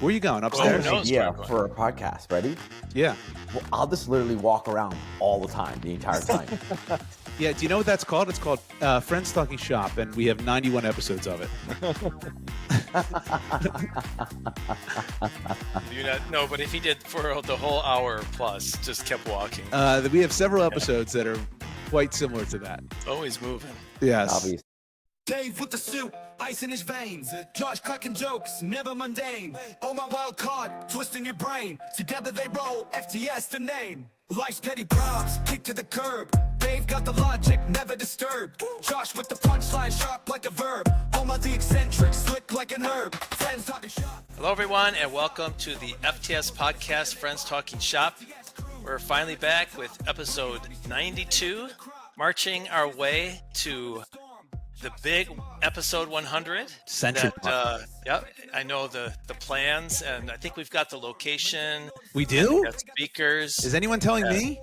Where are you going? Who Upstairs? knows? Idea for a podcast. Ready? Yeah. Well, I'll just literally walk around all the time, the entire time. Yeah. Do you know what that's called? It's called Friends Talking Shop, and we have 91 episodes of it. No, but if he did for the whole hour plus, just kept walking, We have several episodes that are quite similar to that. always moving. Yes. Obviously. Dave with the suit, ice in his veins. Josh cracking jokes, never mundane. Omar wild card, twisting your brain. Together they roll, FTS the name. Life's petty props, kick to the curb. Dave got the logic, never disturbed. Josh with the punchline, sharp like a verb. Omar the eccentric, slick like an herb. Friends talking shop. Hello, everyone, and welcome to the FTS podcast, Friends Talking Shop. We're finally back with episode 92, marching our way to the big episode 100. Century Yep, I know the plans, and I think we've got the location. We do? We've got speakers. Is anyone telling me?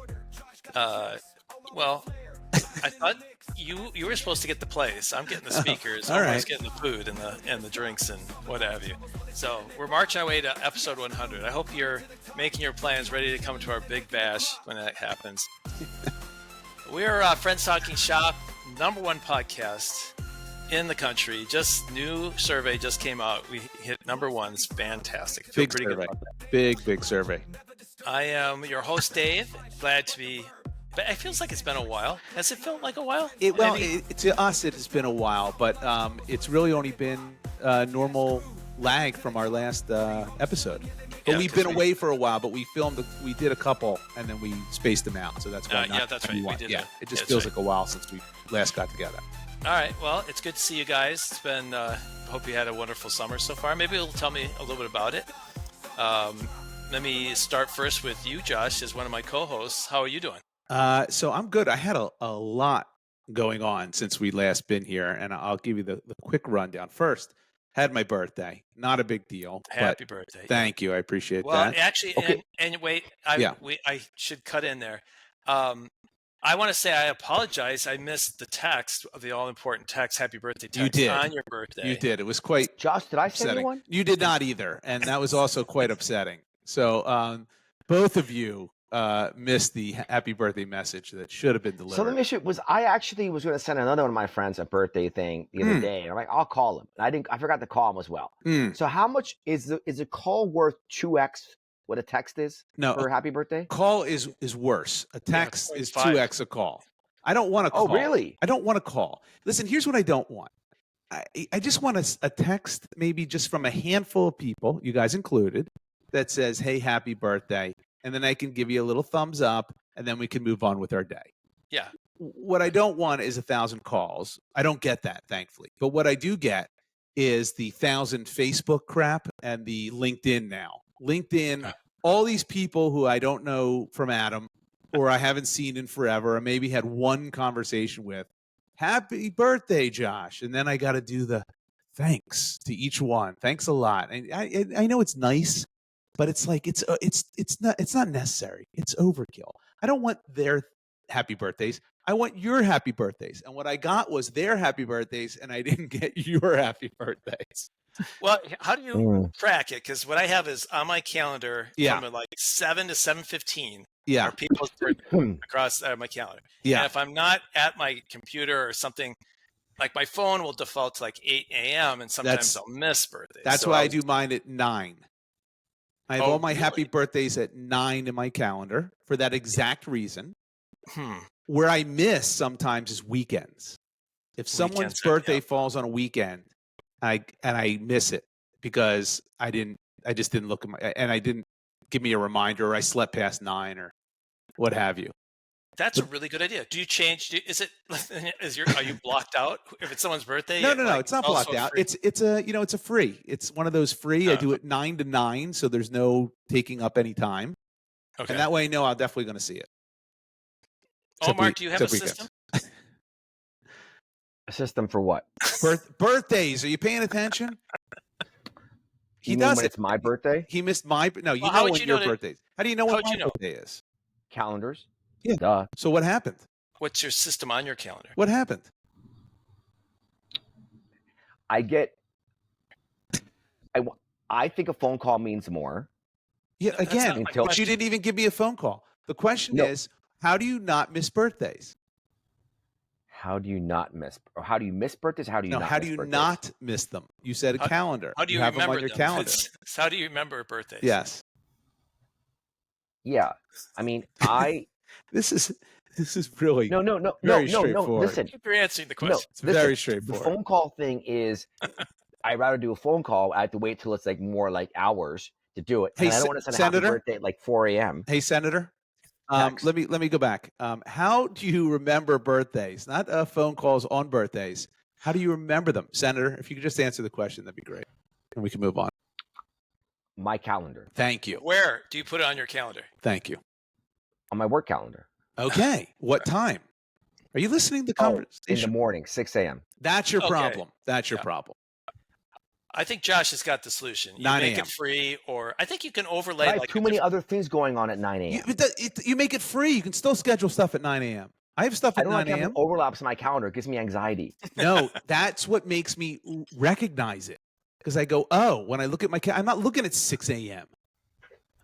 Well, I thought you were supposed to get the place. I'm getting the speakers. all Omar's right. getting the food and the drinks and what have you. So we're marching our way to episode 100. I hope you're making your plans, ready to come to our big bash when that happens. We're Friends Talking Shop, #1 podcast in the country. Just new survey just came out. We hit #1. It's fantastic. Feel Big pretty survey. good about that. Big survey. I am your host, Dave. Glad to be. But it feels like it's been a while. Has it felt like a while? To us, it has been a while, but it's really only been normal lag from our last episode. But Yeah, we've 'cause been away for a while, but we did a couple, and then we spaced them out. So that's why. yeah, that's right. We did Yeah, that. it just That's feels right. like a while since we last got together. All right. Well, it's good to see you guys. It's been. Hope you had a wonderful summer so far. Maybe you'll tell me a little bit about it. Let me start first with you, Josh, as one of my co-hosts. How are you doing? So I'm good. I had a lot going on since we last been here, and I'll give you the quick rundown. First, had my birthday. Not a big deal. Happy but birthday. Thank you. I appreciate Well, that. actually, Okay. and wait, Yeah. I should cut in there. I want to say I apologize. I missed the text of the all-important text, happy birthday text You did. on your birthday. You did. It was quite Josh, did I send you upsetting. one? You did not either, and that was also quite upsetting. So both of you missed the happy birthday message that should have been delivered. So let me shoot. I actually was going to send another one of my friends a birthday thing the other day, and I'm like, I'll call him. And I forgot to call him as well. So how much is a call worth 2x what a text is No, for happy birthday? call is worse. A text is 0.5. 2x a call. I don't want to call. Oh, really? I don't want to call. Listen, here's what I don't want. I just want a text, maybe just from a handful of people, you guys included, that says, hey, happy birthday. And then I can give you a little thumbs up, and then we can move on with our day. Yeah. What I don't want is 1,000 calls. I don't get that, thankfully. But what I do get is the 1,000 Facebook crap and the LinkedIn now. LinkedIn, all these people who I don't know from Adam or I haven't seen in forever or maybe had one conversation with, happy birthday, Josh. And then I got to do the thanks to each one. Thanks a lot. And I know it's nice, but it's like it's not necessary. It's overkill. I don't want their happy birthdays. I want your happy birthdays. And what I got was their happy birthdays, and I didn't get your happy birthdays. Well, how do you track it? Because what I have is on my calendar from like 7 to 7:15. Yeah. Are people's birthdays across my calendar. Yeah. And if I'm not at my computer or something, like my phone will default to like 8 a.m. and sometimes I'll miss birthdays. That's So why I do mine at 9. I have all my happy really? birthdays at 9 in my calendar for that exact reason. Hmm. Where I miss sometimes is weekends. If someone's Weekends, birthday yeah. falls on a weekend, I miss it because I just didn't look at I didn't give me a reminder, or I slept past 9 or what have you. That's a really good idea. Do you change? Are you blocked out if it's someone's birthday? No, Like, it's not also blocked out. free? It's a free. It's one of those free. I Oh. do it 9 to 9, so there's no taking up any time. Okay. And that way I know I'm definitely going to see it. Omar, do you have a except system? A system for what? Birthdays. Are you paying attention? He You mean does when it. it's my birthday? He missed my. No, you Well, how know would when you your know that- birthday is. How do you know how what would my you know? birthday is? Calendars? Yeah. Duh. So what happened? What's your system on your calendar? What happened? I get I think a phone call means more. Yeah, That's again, not my Until- but you question. didn't even give me a phone call. The question No. is, how do you not miss birthdays? How do you not miss? Or how do you miss birthdays? How do you No, not how miss do you birthdays? not miss them? You said a calendar. How do you have them remember on your them? calendar? How do you remember birthdays? Yes. Yeah. I mean, This is really no, very straightforward. listen, You're answering the no, question. It's listen. very The straightforward. phone call thing is, I'd rather do a phone call. I have to wait till it's like more like hours to do it, Hey, and I don't want to send a Senator? happy birthday at like 4 a.m. Hey, Senator. Text. Let me go back. How do you remember birthdays? Not phone calls on birthdays. How do you remember them, Senator? If you could just answer the question, that'd be great, and we can move on. My calendar, Thank you. Where do you put it on your calendar? Thank you. on my work calendar. Okay. What time? Are you listening to the Oh, in the conversation? morning, 6 a.m. That's your Okay. problem. That's your Yeah. problem. I think Josh has got the solution. You 9 make a.m. it free, or I think you can overlay I have like too many other things going on at 9 a.m. You make it free. You can still schedule stuff at 9 a.m. I have stuff I at don't 9 like having a.m. overlaps in my calendar. It gives me anxiety. No, that's what makes me recognize it. Because I go, oh, when I look at my I'm not looking at 6 a.m.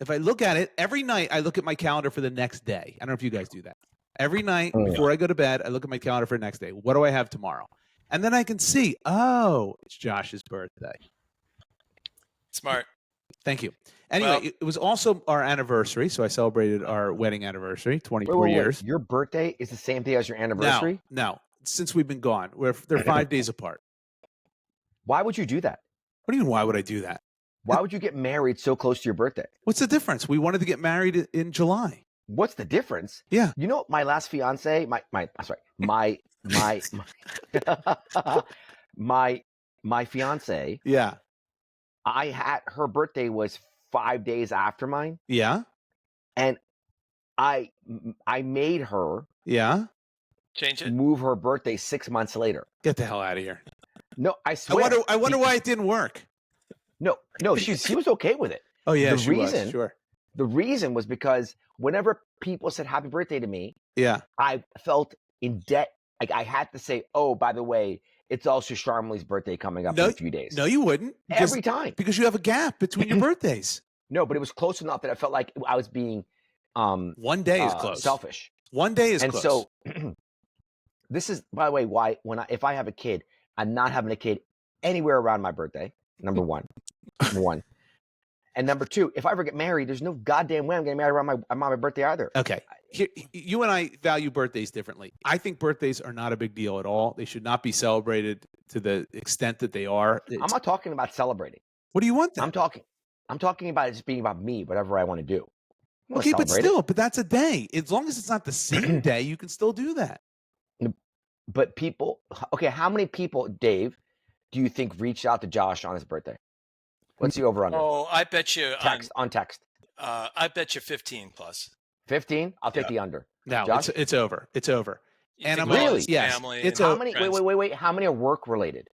If I look at it, every night I look at my calendar for the next day. I don't know if you guys do that. Every night before I go to bed, I look at my calendar for the next day. What do I have tomorrow? And then I can see, oh, it's Josh's birthday. smart. Thank you. Anyway, Well- it was also our anniversary, so I celebrated our wedding anniversary, 24 Wait. years. Your birthday is the same day as your anniversary? No. Since we've been gone, they're 5 days apart. Why would you do that? What do you mean, why would I do that? Why would you get married so close to your birthday? What's the difference? We wanted to get married in July. What's the difference? Yeah. You know, my last fiance, my my fiance, Yeah. I had her birthday was 5 days after mine, Yeah. and I made her Yeah. Change it. move her birthday 6 months later. Get the hell out of here. No, I swear. I wonder why it didn't work. No, she was okay with it. Oh yeah, The she was. reason- Sure. The reason was because whenever people said happy birthday to me, Yeah. I felt in debt. Like I had to say, oh, by the way, it's also Charmely's birthday coming up in a few days. No, you wouldn't. Every time. Because you have a gap between your birthdays. No, but it was close enough that I felt like I was being 1 day is close. selfish. 1 day is And close. so this is, by the way, why if I have a kid, I'm not having a kid anywhere around my birthday. Number one. And number two, if I ever get married, there's no goddamn way I'm getting married around my birthday either. Okay. You and I value birthdays differently. I think birthdays are not a big deal at all. They should not be celebrated to the extent that they are. I'm not talking about celebrating. What do you want then? I'm talking about it just being about me, whatever I want to do. I'm gonna Okay, but celebrate it. still, that's a day. As long as it's not the same day, you can still do that. But people, okay, how many people, Dave, do you think reached out to Josh on his birthday? What's the over under? Oh, I bet you on text. I bet you 15 plus. 15? I'll take Yeah. the under. No, Josh? it's over. It's over. You And think I'm about Really? his Yes, family it's and How a- many? friends. Wait. How many are work related?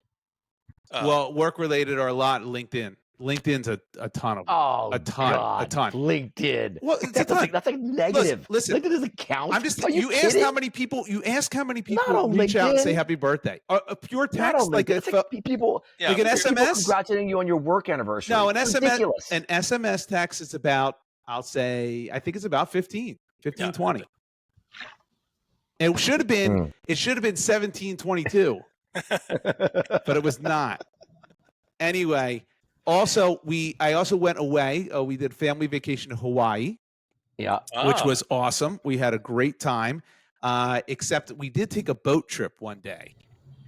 Well, work related are a lot. LinkedIn. LinkedIn's a ton of them. Oh, a ton. LinkedIn. Well, it's a ton. That's like negative. Listen, LinkedIn doesn't count. I'm just. Are You asked kidding? how many people. You ask how many people Not on reach out and say LinkedIn. happy birthday. A pure Not text, on like LinkedIn. a It's like people. Yeah, like an but people SMS. congratulating you on your work anniversary. No, an It's SMS. ridiculous. An SMS text is about. I'll say. I think it's about 15, Yeah. 20. It should have been. Mm. It should have been 17, 22, but it was not. Anyway, also I also went away. We did family vacation to Hawaii, Yeah. which Ah, was awesome. We had a great time, except we did take a boat trip one day,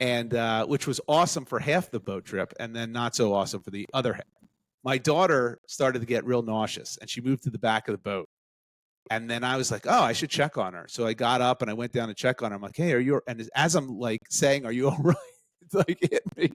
and which was awesome for half the boat trip, and then not so awesome for the other half. My daughter started to get real nauseous, and she moved to the back of the boat. And then I was like, oh, I should check on her. So I got up and I went down to check on her. I'm like, hey, are you? And as I'm like saying, are you all right? It's like hit me.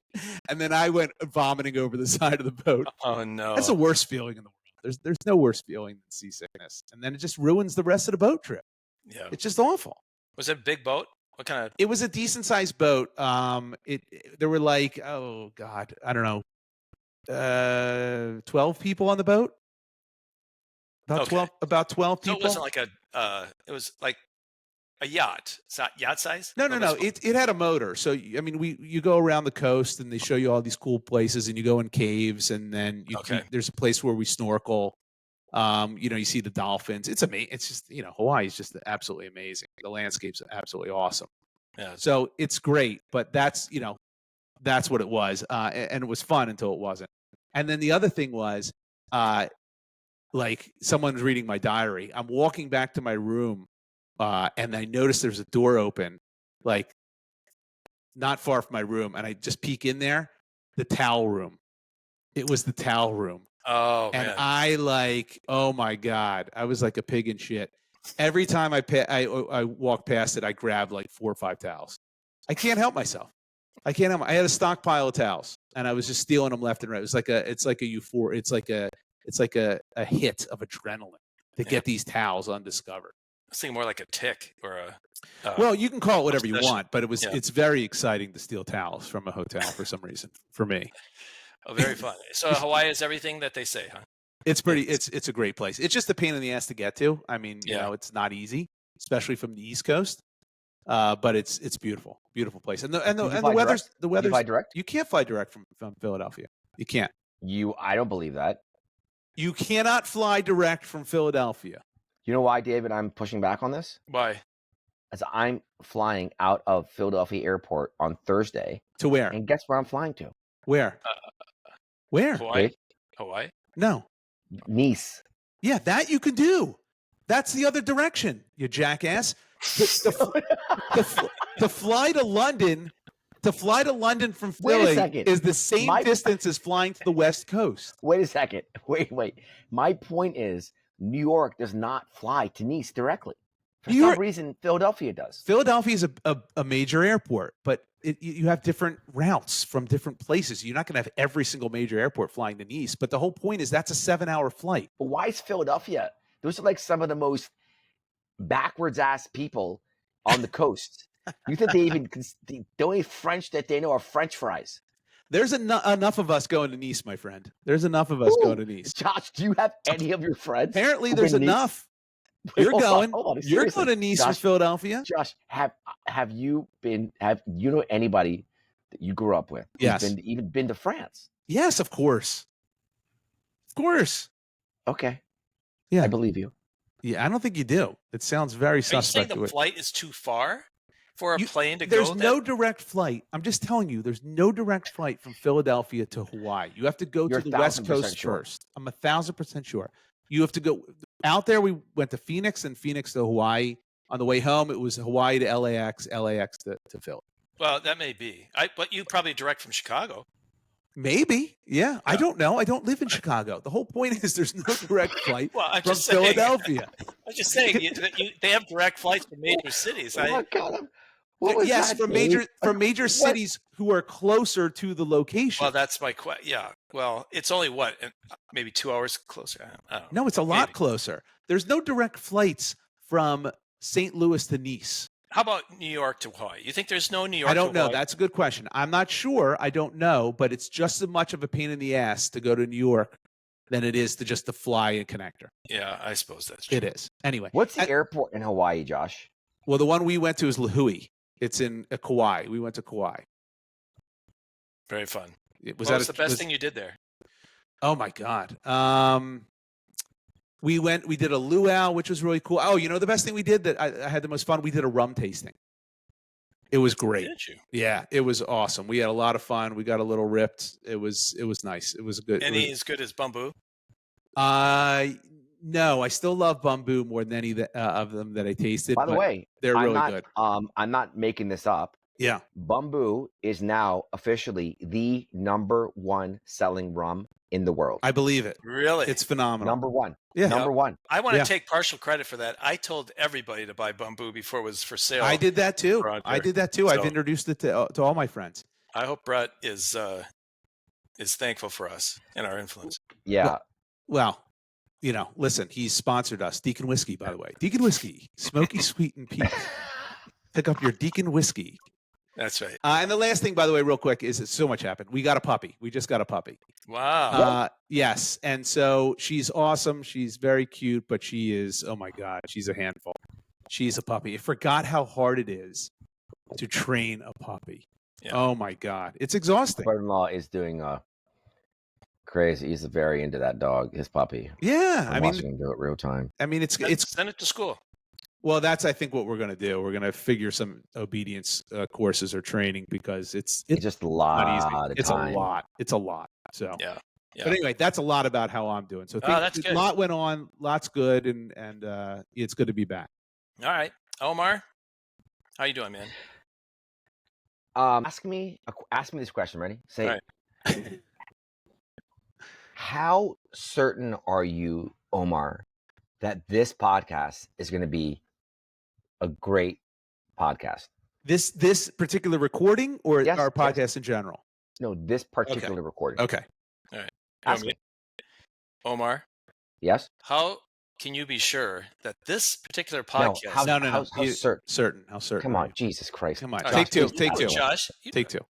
And then I went vomiting over the side of the boat. oh no. That's the worst feeling in the world. There's no worse feeling than seasickness. And then it just ruins the rest of the boat trip. Yeah. It's just awful. Was it a big boat? What kind of? It was a decent sized boat. There were like, oh God, I don't know, 12 people on the boat. About Okay. 12. About 12 So people. it wasn't like a. It was like A yacht. It's not yacht size? No. that's cool. It had a motor. So I mean, you go around the coast and they show you all these cool places, and you go in caves, and then there's a place where we snorkel. You see the dolphins. It's amazing. It's just Hawaii is just absolutely amazing. The landscape's absolutely awesome. Yeah. So it's great, but that's what it was, and it was fun until it wasn't. And then the other thing was, like someone's reading my diary. I'm walking back to my room. And I noticed there's a door open, like not far from my room, and I just peek in there. The towel room. It was the towel room. Oh, and man. I oh my God, I was like a pig in shit. Every time I walk past it, I grab like 4 or 5 towels. I can't help myself. I had a stockpile of towels, and I was just stealing them left and right. It's like a euphoria. It's like a hit of adrenaline to get these towels undiscovered. I was thinking more like a tick or a. Well, you can call it whatever you obsession. want, but it's very exciting to steal towels from a hotel for some reason. For me, Oh, very fun. So Hawaii is everything that they say, huh? it's pretty. It's a great place. It's just a pain in the ass to get to. I mean, it's not easy, especially from the East Coast. But it's beautiful, beautiful place. And the weather's. You fly direct? You can't fly direct from Philadelphia. You can't. I don't believe that. You cannot fly direct from Philadelphia. You know why, David? I'm pushing back on this. Why? As I'm flying out of Philadelphia Airport on Thursday. To where? And guess where I'm flying to? Where? Where? Hawaii. Dave? Hawaii. No. Nice. Yeah, that you can do. That's the other direction, you jackass. To fly to London from Philly is the same distance as flying to the West Coast. Wait a second. Wait. My point is, New York does not fly to Nice directly. For some reason, Philadelphia does. Philadelphia is a major airport, but you have different routes from different places. You're not going to have every single major airport flying to Nice, but the whole point is that's a 7-hour flight. But why is Philadelphia? Those are like some of the most backwards ass people on the coast. You think the only French that they know are French fries? There's enough of us going to Nice, my friend. There's enough of us going to Nice. Josh, do you have any of your friends? Apparently, there's enough. You're going to Nice Josh, with Philadelphia. Josh, have you know anybody that you grew up with? Yes. Even been to France? Yes, of course. Of course. Okay. Yeah, I believe you. Yeah, I don't think you do. It sounds very suspect. Are you saying the flight is too far for a plane to go? There's no direct flight. I'm just telling you, there's no direct flight from Philadelphia to Hawaii. You have to go to the West Coast first. I'm 1,000% sure. You have to go out there. We went to Phoenix and Phoenix to Hawaii. On the way home, it was Hawaii to LAX, LAX to Philly. Well, that may be. But you probably direct from Chicago. Maybe. Yeah. I don't know. I don't live in Chicago. The whole point is there's no direct flight from Philadelphia. I'm just saying they have direct flights from major cities. Oh my God. Yes, from major cities who are closer to the location. Well, that's my question. Yeah. Well, it's only maybe 2 hours closer. I don't know. No, it's a lot closer. There's no direct flights from St. Louis to Nice. How about New York to Hawaii? You think there's no New York? I don't know. Hawaii? That's a good question. I'm not sure. I don't know, but it's just as much of a pain in the ass to go to New York than it is to fly a connector. Yeah, I suppose that's true. It is. Anyway, what's the airport in Hawaii, Josh? Well, the one we went to is Lahui. It's in Kauai. We went to Kauai. Very fun. Was the best thing you did there? Oh my God. We did a luau, which was really cool. Oh, the best thing we did that I had the most fun, we did a rum tasting. It was great. Did you? Yeah, it was awesome. We had a lot of fun. We got a little ripped. It was nice. It was good. Any as good as Bumbu? No, I still love Bumbu more than any of them that I tasted. By the way, they're really good. I'm not making this up. Yeah. Bumbu is now officially the #1 selling rum in the world. I believe it. Really? It's phenomenal. #1. Yeah. #1. I want to take partial credit for that. I told everybody to buy Bumbu before it was for sale. I did that too. So, I've introduced it to all my friends. I hope Brett is thankful for us and our influence. Yeah. Well, listen, he's sponsored us. Deacon Whiskey, by the way. Deacon Whiskey, smoky, sweet, and peat. Pick up your Deacon Whiskey. That's right. And the last thing, by the way, real quick, is that so much happened. We got a puppy. We just got a puppy. Wow. Yes. And so she's awesome. She's very cute, but she is, oh my God, she's a handful. She's a puppy. I forgot how hard it is to train a puppy. Yeah. Oh my God. It's exhausting. Brother-in-law is doing crazy. He's very into that dog, his puppy. Yeah. I'm watching him do it real time. I mean, it's Send it to school. well, that's I think what we're going to do. We're going to figure some obedience courses or training because it's just a not easy. lot of It's time. a lot. It's a lot. So Yeah. But anyway, that's a lot about how I'm doing. So that's good. a lot went on, lots good, and it's good to be back. All right, Omar, how you doing, man? Ask me this question. Ready? Say, All right. how certain are you, Omar, that this podcast is going to be a great podcast? This particular recording or Yes, our podcast in general? No, this particular recording. Okay. All right. Ask me. Omar, Yes. how can you be sure that this particular No, podcast? how- No. How certain? Certain. How certain? Come are on, you? Jesus Christ! Come on. All Take right. two. Take two. Josh, Take two.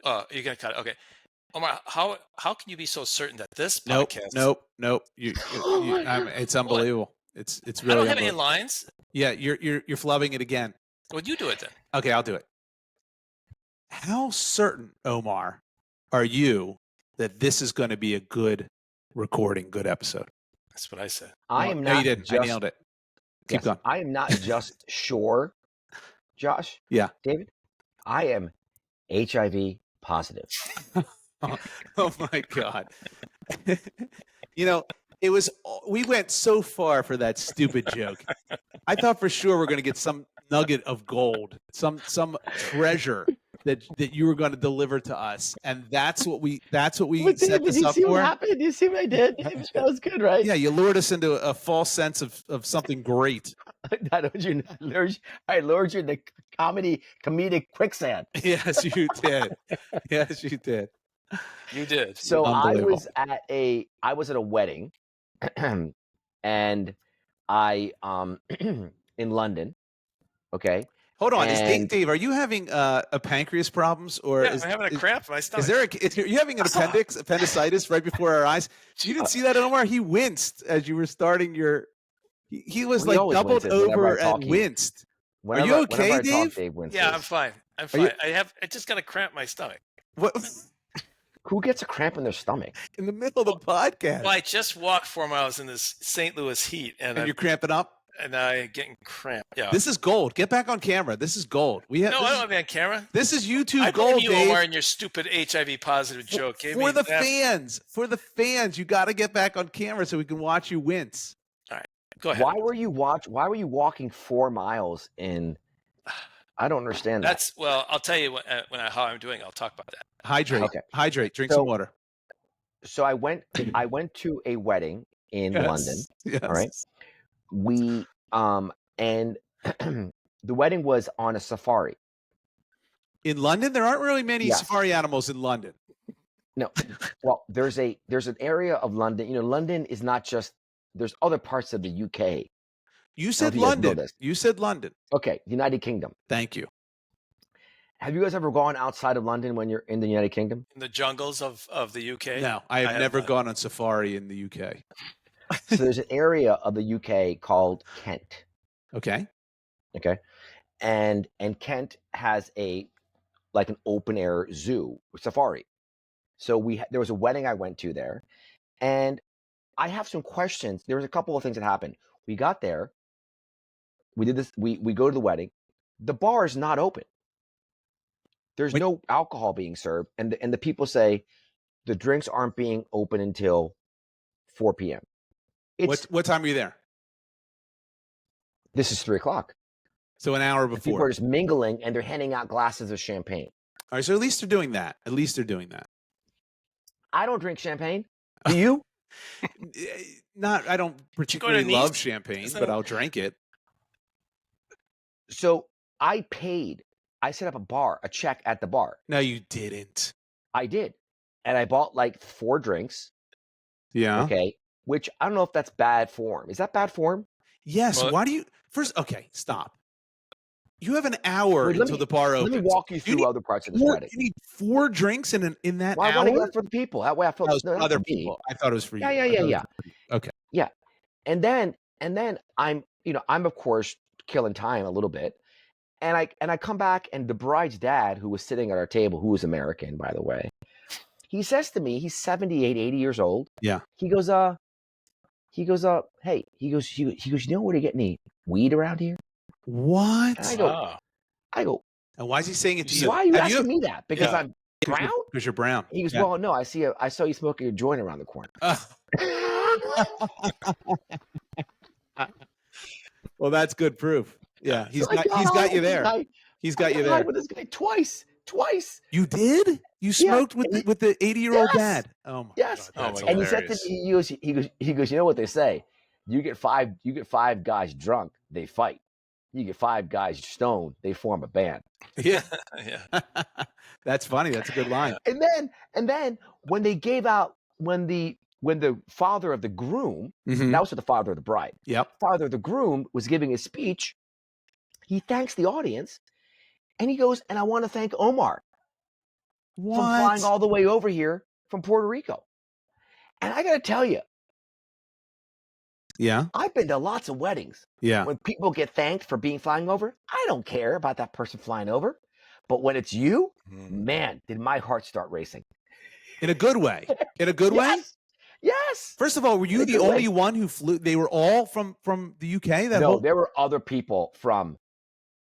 Oh, you're gonna cut it. Okay, Omar, how can you be so certain that this Nope. podcast? Nope. It's unbelievable. It's I really don't have any unbelievable. lines. Yeah, you're flubbing it again. Well, you do it then. Okay, I'll do it. How certain, Omar, are you that this is going to be a good recording, good episode? That's what I said. I am No, not. you didn't. I nailed it. Keep Yes, going. I am not just sure, Josh. Yeah. David, I am HIV positive. Oh my God. It was, we went so far for that stupid joke. I thought for sure we're going to get some nugget of gold, some treasure that you were going to deliver to us. And that's what we set this up for. happened? You see what I did? That was good, right? Yeah, you lured us into a false sense of something great. I lured you in the comedic quicksand. Yes, you did. Yes, you did. You did. So I Unbelievable. was at a wedding, and I in London. Okay. Hold on, is And- Dave? Are you having a pancreas problems, or Yeah, is I'm having a cramp in my stomach. Is there are you having an appendicitis right before our eyes? You didn't see that, Omar? He winced as you were starting your. He was Well, he always doubled winces whenever over I talk, and he- winced. Whenever, you okay, whenever I Dave? Talk, Dave winces. Yeah, I'm fine. I'm Are you- fine. I just got a cramp in my stomach. What Who gets a cramp in their stomach? in the middle of the podcast? Well, I just walked 4 miles in this St. Louis heat, And you're cramping up. and I getting cramp. Yeah. This is gold. Get back on camera. This is gold. We have. no, this, I don't is, have it on camera. this is YouTube I gold, blame you, Dave. Omar, and your stupid HIV positive joke. Gave me For the that- fans, you got to get back on camera so we can watch you wince. Go ahead. Why were you walking 4 miles in? I don't understand that. That's well. I'll tell you how I'm doing. I'll talk about that. Hydrate. Okay. Hydrate. Drink So- some water. So I went to a wedding in London. Yes. All right. We and the wedding was on a safari. In London, there aren't really many Yes. safari animals in London. No, well, there's an area of London. London is not just. There's other parts of the UK. You said if you guys know London. this. You said London. Okay, United Kingdom. Thank you. Have you guys ever gone outside of London when you're in the United Kingdom? In the jungles of the UK. No, I have have never not. gone on safari in the UK. So there's an area of the UK called Kent. Okay. Okay, and Kent has an open air zoo safari. So there was a wedding I went to there, and I have some questions. There was a couple of things that happened. We got there. We did this. We go to the wedding. The bar is not open. There's Wait. no alcohol being served, and the people say the drinks aren't being open until 4 p.m. What time were you there? This is 3 o'clock. So an hour And people before. are just mingling, and they're handing out glasses of champagne. All right. So at least they're doing that. At least they're doing that. I don't drink champagne. Do you? I don't particularly Nice? love champagne, Isn't but it- I'll drink it. So I paid. I set up a check at the bar. No, you didn't. I did. And I bought 4 drinks. Yeah. Okay. Which I don't know if that's bad form. Is that bad form? Yes. Well- Why do you first? Okay, stop. You have an hour Wait, let until me- the bar opens. Let me walk you You through need other parts of this Four, wedding. you need 4 drinks in that Well, I hour. want to get it for the people. That way I feel That was no, for not other for me. people. I thought it was for you. Yeah, I thought it was yeah. for you. Okay. And then I'm of course killing time a little bit. And I come back, and the bride's dad, who was sitting at our table, who was American, by the way, he says to me, he's 78, 80 years old. Yeah. He goes, hey, he goes, you know where to get any weed around here? What? And Wow. I go, And why is he saying it to you? why are you Have asking me that? Because Yeah. I'm brown? Because you're brown. He goes, Yeah. well, no, I saw you smoking a joint around the corner. Well, that's good proof. Yeah, he's So I got you with this there. guy. He's I got you got high there. with this guy twice. You did? You smoked with and the 80-year-old Yes. dad? Oh my Yes. Oh, God. my And he said to hilarious. me, he goes, you know what they say? You get five guys drunk, they fight. You get five guys stoned, they form a band. Yeah. Yeah. That's funny. That's a good line. And then when they gave out when the father of the groom, Mhm. that was the father of the bride. Yep. Father of the groom was giving his speech. He thanks the audience, and he goes, and I want to thank Omar from flying What? all the way over here from Puerto Rico. And I got to tell you, Yeah. I've been to lots of weddings. Yeah. When people get thanked for flying over, I don't care about that person flying over. But when it's you, man, did my heart start racing. In a good way. In a good way? Yes. Yes. First of all, were you In a the good only way. one who flew? They were all from the UK? No, there were other people from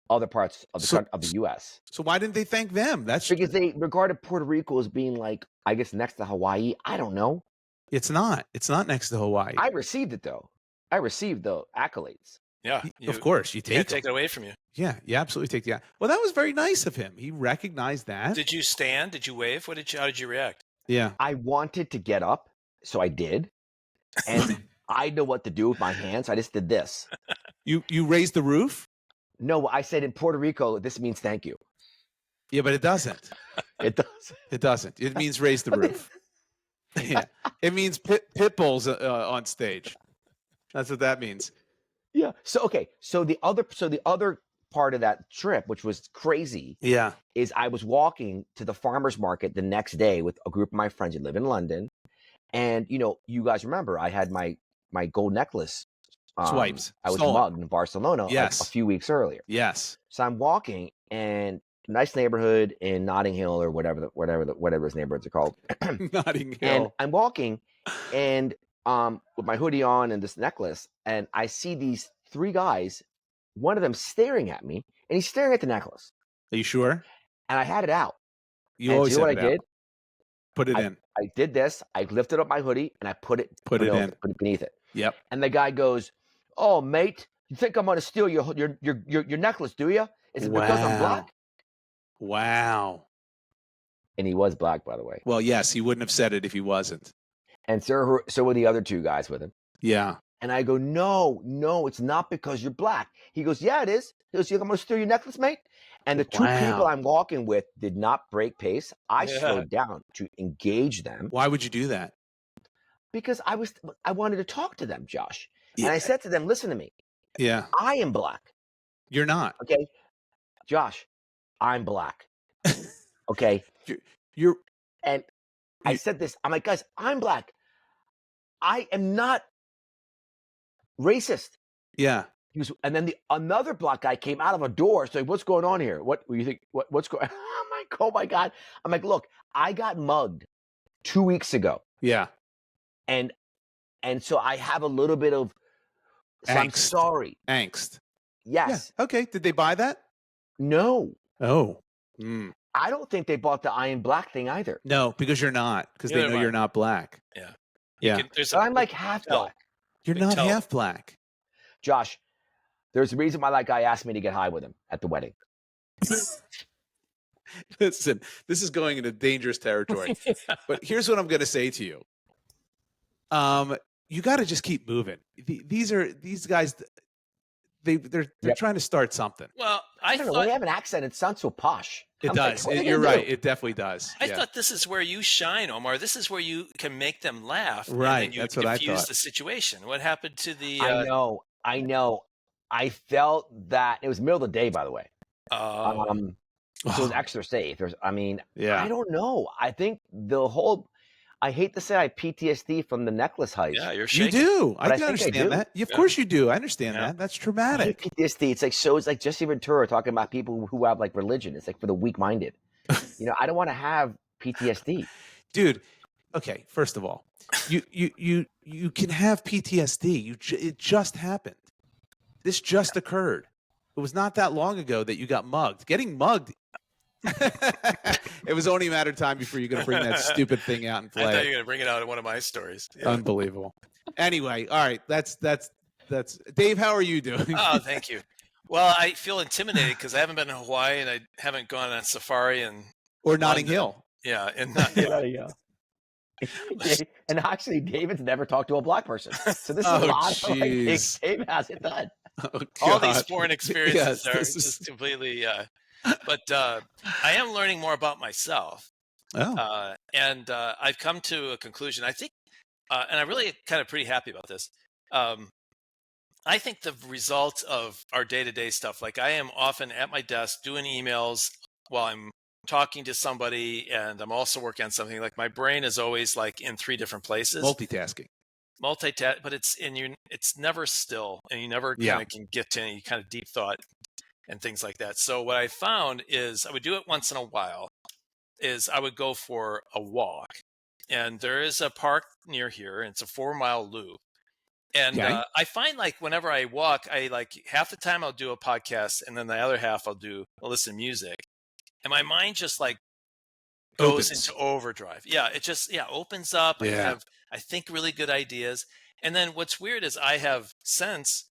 other parts of the U.S. So why didn't they thank them? That's because they regarded Puerto Rico as being like, I guess, next to Hawaii. I don't know. It's not. It's not next to Hawaii. I received it, though. I received the accolades. Yeah. Of course, you Can't take take it away from you. Yeah, you absolutely take the. Well, that was very nice of him. He recognized that. Did you stand? Did you wave? How did you react? Yeah. I wanted to get up, so I did. And I know what to do with my hands. I just did this. You raised the roof? No, I said in Puerto Rico, this means thank you. Yeah, but it doesn't. It does. It doesn't. It means raise the roof. Yeah. It means pit bulls on stage. That's what that means. Yeah. So okay. So the other part of that trip, which was crazy, Yeah. is I was walking to the farmers market the next day with a group of my friends who live in London, and you guys remember I had my gold necklace Swipes. I was Stolen. mugged in Barcelona Yes. like a few weeks earlier. Yes. So I'm walking, and nice neighborhood in Notting Hill or whatever his neighborhoods are called. Notting Hill. And I'm walking, and with my hoodie on and this necklace, and I see these three guys, one of them staring at me, and he's staring at the necklace. Are you sure? And I had it out. You And always you know have what I it out. did? Put it in. I did this. I lifted up my hoodie and I put it in. put it beneath it. Yep. And the guy goes, "Oh, mate, you think I'm gonna steal your necklace, do you? Is it because I'm black?" Wow. And he was black, by the way. Well, yes, he wouldn't have said it if he wasn't. And so were the other two guys with him. Yeah. And I go, no, it's not because you're black. He goes, yeah, it is. He goes, I'm going to steal your necklace, mate. And the two people I'm walking with did not break pace. I slowed down to engage them. Why would you do that? Because I wanted to talk to them, Josh. Yeah. And I said to them, listen to me. Yeah. I am black. You're not. Okay. Josh, I'm black. Okay. I said this. I'm like, guys, I'm black. I am not racist. Yeah. And then another black guy came out of a door saying, what's going on here? What do you think? What's going on? I'm like, oh my God. I'm like, look, I got mugged 2 weeks ago. Yeah. And so I have a little bit of angst. I'm sorry. Angst. Yes. Yeah. Okay. Did they buy that? No. Oh. I don't think they bought the I am black thing either. No, because you're not. Because they know you're not black. Yeah. Yeah. I'm like half black. You're not half black. Josh, there's a reason why that guy asked me to get high with him at the wedding. Listen, this is going into dangerous territory. But here's what I'm going to say to you. You got to just keep moving. These guys, they're trying to start something. Well, I don't know. When they have an accent, it sounds so posh. It does. You're right. It definitely does. I thought this is where you shine, Omar. This is where you can make them laugh. Right. And then That's what I thought. diffuse the situation. What happened to the? I know. I felt that it was the middle of the day, by the way. So it was extra safe. I don't know. I think I hate to say I PTSD from the necklace heist. Yeah, you're You shaking. do. I But I can think I understand do. that. Of Yeah. course you do. I understand Yeah. that. That's I hate traumatic. PTSD. It's like shows like Jesse Ventura talking about people who have like religion. It's like for the weak-minded. I don't want to have PTSD. Dude, okay, first of all, you can have PTSD. It just happened. This just occurred. It was not that long ago that you got mugged. Getting mugged. It was only a matter of time before you're going to bring that stupid thing out and I thought play you it. were going to bring it out in one of my stories. Yeah. Unbelievable. Anyway, all right, that's Dave. How are you doing? Oh, thank you. Well, I feel intimidated because I haven't been in Hawaii and I haven't gone on safari and Or Notting London. Hill. Yeah, and not, yeah. And actually, David's never talked to a black person. So this is Oh, a lot of like things jeez. Dave hasn't done. Oh, all these God. foreign experiences Yes, are this is- just completely. But I am learning more about myself, Oh, and I've come to a conclusion. I think, and I'm really kind of pretty happy about this. I think the result of our day-to-day stuff, like I am often at my desk doing emails while I'm talking to somebody, and I'm also working on something. Like my brain is always like in 3 different places. multitasking. Multitask, but it's never still, and you never Yeah. kind of can get to any kind of deep thought and things like that. So what I found is I would do it once in a while. Is I would go for a walk, and there is a park near here, and it's a 4-mile loop. And Okay. I find like whenever I walk, I like half the time I'll do a podcast, and then the other half I'll listen to music, and my mind just like goes Opens. into overdrive. Yeah, it just opens up. Yeah. I think really good ideas, and then what's weird is I have sense.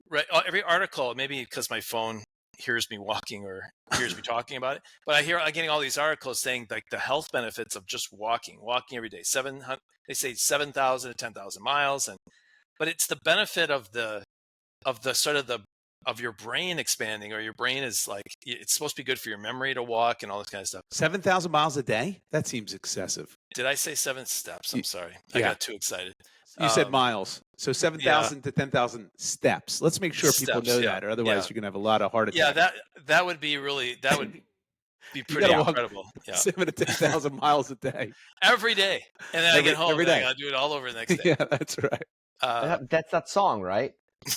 Right, every article, maybe because my phone hears me walking or hears me talking about it, but I'm getting all these articles saying like the health benefits of just walking every day. 700, they say 7,000 to 10,000 miles, but it's the benefit of the sort of of your brain expanding, or your brain is like, it's supposed to be good for your memory to walk and all this kind of stuff. 7,000 miles a day? That seems excessive. Did I say 7 steps? I'm sorry, I yeah. got too excited. You said miles. So 7,000 to 10,000 steps. Let's make sure people Steps, know yeah, that, or otherwise yeah. you're going to have a lot of heart attacks. Yeah, that would be pretty gotta walk incredible. Yeah. 7,000 to 10,000 miles a day. Every day, and then I get home every and I day. gotta do it all over the next day. Yeah, that's right. That's that song, right?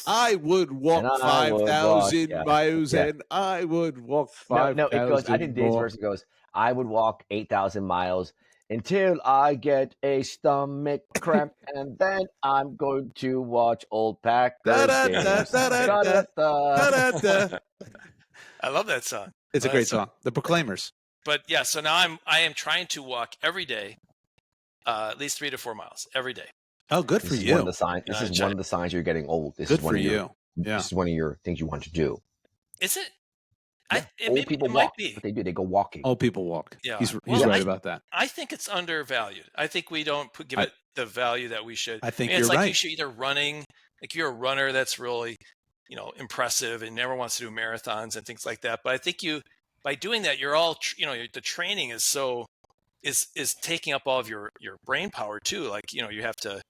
I would walk And I would 5,000 walk, miles, yeah. and I would walk No, 5,000 it goes. I think Dave's more. verse goes. I would walk 8,000 miles until I get a stomach cramp, and then I'm going to watch old Packers Da-da-da, games. da-da-da, Da-da-da. da-da-da. I love that song. It's a Love great that song. The Proclaimers. But yeah, so now I am trying to walk every day, at least 3 to 4 miles every day. Oh, good This for is one of you. the signs. This is Try- one of the signs you're getting old. This Good is one for of you. your. Yeah. This is one of your things you want to do. Is it? Yeah. It Old maybe people it walk. might be. What they do, they go walking. Old people walk. Yeah. He's Well, right about that. I think it's undervalued. I think we don't give it the value that we should. I think mean, it's you're like you right. should either running, like you're a runner that's really, impressive and never wants to do marathons and things like that. But I think by doing that, you're all, the training is is taking up all of your brain power too. Like, you have to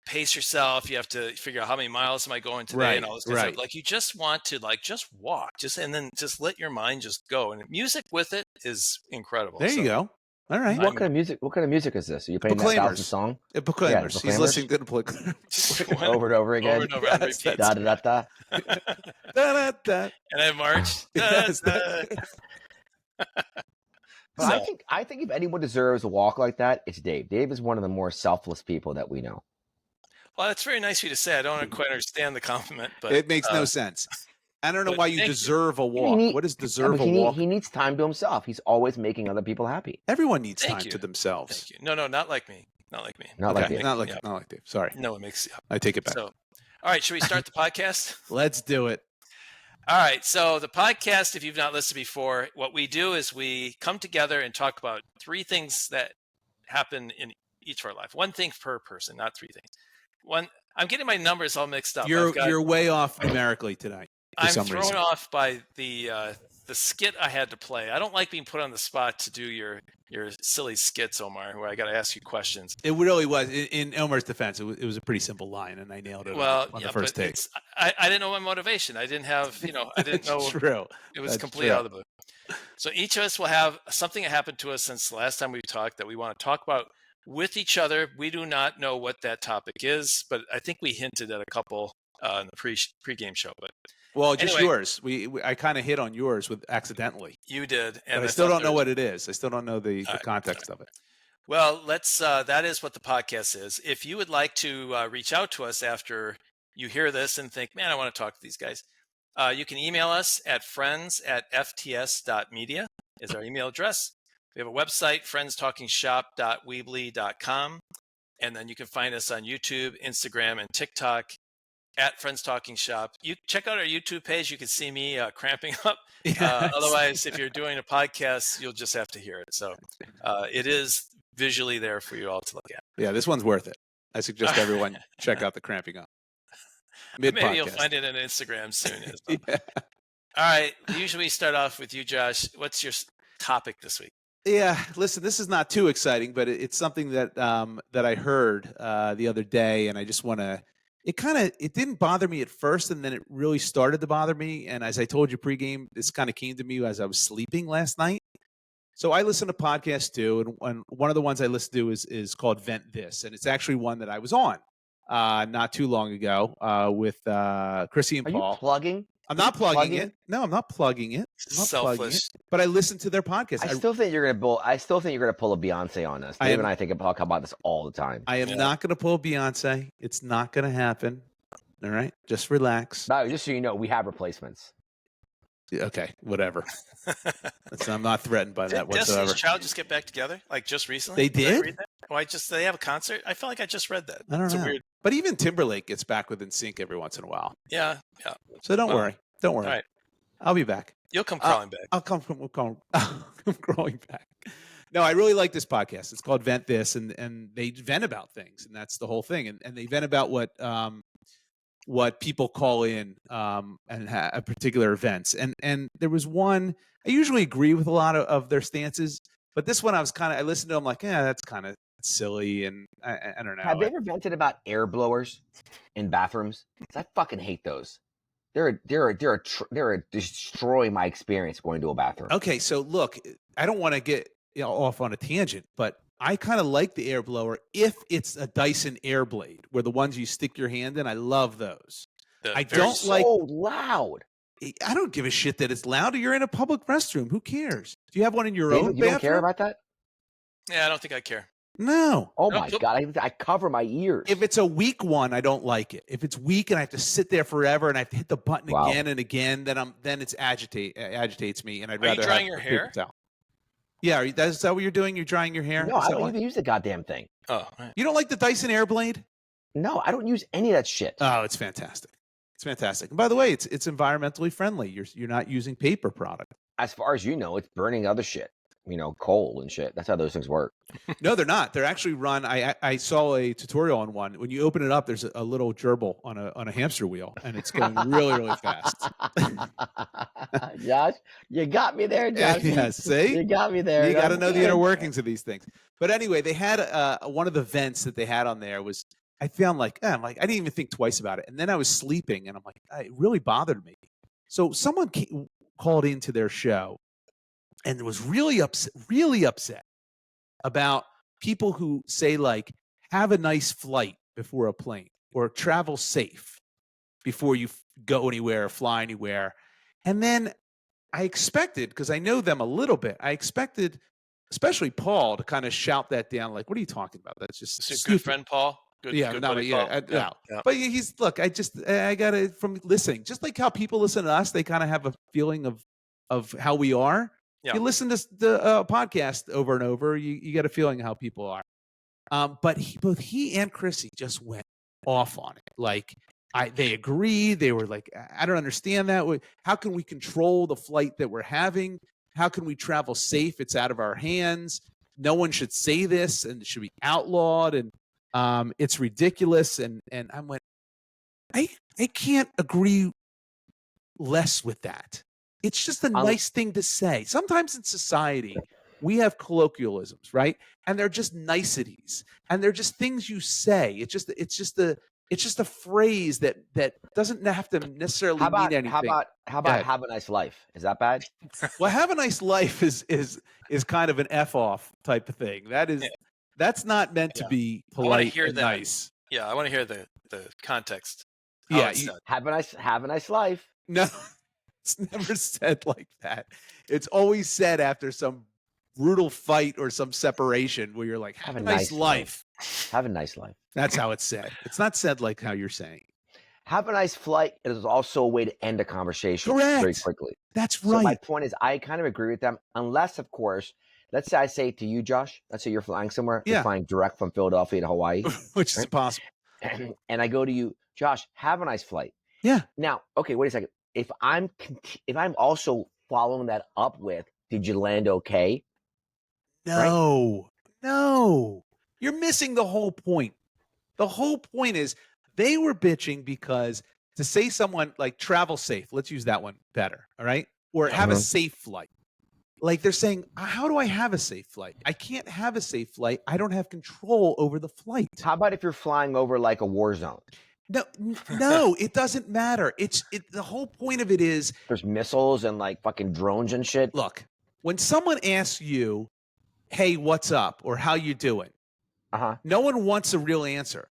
pace yourself. You have to figure out how many miles am I going today and all this kind of stuff. Like you just want to just walk, and then just let your mind just go. And music with it is incredible. There you go. All right. What kind of music? What kind of music is this? Are you playing that Proclaimers. 1,000 song Proclaimers. Yeah, He's Proclaimers. listening to the Proclaimers. over and over again? Over and over on Yes, repeat. Da da da da. Da-da-da. And then March. Yes, But I think if anyone deserves a walk like that, it's Dave. Dave is one of the more selfless people that we know. Well, that's very nice of you to say. I don't quite understand the compliment, but It makes no sense. I don't know but why you thank you. deserve a walk. What does deserve a walk? He needs time to himself. He's always making other people happy. Everyone needs Thank time you. to themselves. Thank you. No, not like me. Not like me. Not like Okay, Dave. not like Yeah. not like Dave. Sorry, No, it makes I take it back. so. All right, should we start the podcast? Let's do it. All right, so the podcast, if you've not listened before, what we do is we come together and talk about 3 things that happen in each of our life. 1 thing per person, not 3 things. I'm getting my numbers all mixed up. You're way off numerically tonight. I'm some thrown reason. off by the skit I had to play. I don't like being put on the spot to do your silly skits, Omar, where I got to ask you questions. It really was. In Omar's defense, it was a pretty simple line, and I nailed it Well, on yeah, the first but take. I didn't know my motivation. I didn't have, I didn't know. True. It was That's completely true. out of the blue. So each of us will have something that happened to us since the last time we talked that we want to talk about with each other. We do not know what that topic is, but I think we hinted at a couple in the pre-game show. But Well, just anyway, yours. I kind of hit on yours with accidentally. You did, and but I still don't know what it is. I still don't know the context of it. Well, let's. That is what the podcast is. If you would like to reach out to us after you hear this and think, man, I want to talk to these guys, you can email us at friends@fts.media is our email address. We have a website, friendstalkingshop.weebly.com. And then you can find us on YouTube, Instagram, and TikTok at Friends Talking Shop. You check out our YouTube page. You can see me cramping up. Yes. Otherwise, if you're doing a podcast, you'll just have to hear it. So it is visually there for you all to look at. Yeah, this one's worth it. I suggest everyone check out the cramping up. Maybe you'll find it on Instagram soon. Well. Yeah. All right. Usually we start off with you, Josh. What's your topic this week? Yeah, listen, this is not too exciting, but it's something that that I heard the other day, and I just want to. It didn't bother me at first, and then it really started to bother me. And as I told you pregame, this kind of came to me as I was sleeping last night. So I listen to podcasts too, and one of the ones I listen to is called Vent This, and it's actually one that I was on not too long ago with Chrissy and Paul. Are you plugging? I'm not plugging it. No, I'm not plugging it. I'm not Selfish. plugging it. But I listen to their podcast. I still think you're gonna pull. I still think you're gonna pull a Beyonce on us. Dave and I talk about this all the time. I am not gonna pull Beyonce. It's not gonna happen. All right, just relax. No, just so you know, we have replacements. Okay, whatever. I'm not threatened by that whatsoever. Destiny's Child just get back together, like just recently. They did. They have a concert. I feel like I just read that. I don't know. Weird... But even Timberlake gets back with NSYNC every once in a while. Yeah. So don't worry. Don't worry. All right. I'll be back. You'll come crawling back. I'll come crawling back. No, I really like this podcast. It's called Vent This, and they vent about things, and that's the whole thing. And they vent about what people call in and particular events. And there was one, I usually agree with a lot of their stances, but this one I listened to them like, yeah, that's kind of silly, and I don't know. Have they ever vented about air blowers in bathrooms? I fucking hate those. They're destroying my experience going to a bathroom. Okay, so look, I don't want to get off on a tangent, but I kind of like the air blower if it's a Dyson Airblade, where the ones you stick your hand in. I love those. I don't like so loud. I don't give a shit that it's loud. You're in a public restroom. Who cares? Do you have one in your own bathroom? You don't care about that? Yeah, I don't think I care. No. Oh my God. I cover my ears. If it's a weak one, I don't like it. If it's weak and I have to sit there forever and I have to hit the button again and again, then it's agitates me, and I'd rather. Are you drying your hair? Yeah, is that what you're doing? You're drying your hair? No, I don't even use the goddamn thing. Oh, right. You don't like the Dyson Airblade? No, I don't use any of that shit. Oh, it's fantastic. It's fantastic. And by the way, it's environmentally friendly. You're not using paper product. As far as you know, it's burning other shit. Coal and shit. That's how those things work. No, they're not. They're actually run. I saw a tutorial on one. When you open it up, there's a little gerbil on a hamster wheel, and it's going really, really fast. Josh, you got me there, Josh. Yeah, see? You got me there. You got to know the inner workings of these things. But anyway, they had one of the vents that they had on there was, I found I didn't even think twice about it. And then I was sleeping, and I'm like, it really bothered me. So someone called into their show and was really upset about people who say, like, have a nice flight before a plane, or travel safe before you go anywhere or fly anywhere. And then I expected, because I know them a little bit, especially Paul, to kind of shout that down, like, what are you talking about? That's just stupid. Good friend, Paul. Good buddy, Paul. Yeah. But I got it from listening. Just like how people listen to us, they kind of have a feeling of how we are. Yeah. You listen to the podcast over and over, you get a feeling of how people are. But both he and Chrissy just went off on it. Like, they agreed. They were like, I don't understand that. How can we control the flight that we're having? How can we travel safe? It's out of our hands. No one should say this, and it should be outlawed. And it's ridiculous. And I went, I can't agree less with that. It's just a nice thing to say. Sometimes in society, we have colloquialisms, right? And they're just niceties, and they're just things you say. It's just a phrase that doesn't have to necessarily mean anything. How about have a nice life? Is that bad? Well, have a nice life is kind of an F off type of thing. That's not meant to be I wanna polite hear and that. nice. Yeah, I want to hear the context. How Yeah, it's said. Have a nice life. no, it's never said like that. It's always said after some brutal fight or some separation where you're like, have a nice life. Have a nice life. That's how it's said. It's not said like how you're saying. Have a nice flight is also a way to end a conversation very Correct. quickly. That's So my right. point is, I kind of agree with them, unless, of course, let's say I say to you, Josh, let's say you're flying somewhere, Yeah. you're flying direct from Philadelphia to Hawaii, Which is right? impossible. And I go to you, Josh, have a nice flight. Yeah. Now, okay, wait a second. If I'm also following that up with, did you land okay? No, no. You're missing the whole point. The whole point is they were bitching because to say someone like travel safe, let's use that one better, all right? Or have a safe flight. Like they're saying, how do I have a safe flight? I can't have a safe flight. I don't have control over the flight. How about if you're flying over like a war zone? No, it doesn't matter. The whole point of it is, There's missiles and like fucking drones and shit. look, when someone asks you, hey, what's up? Or how you doing? No one wants a real answer.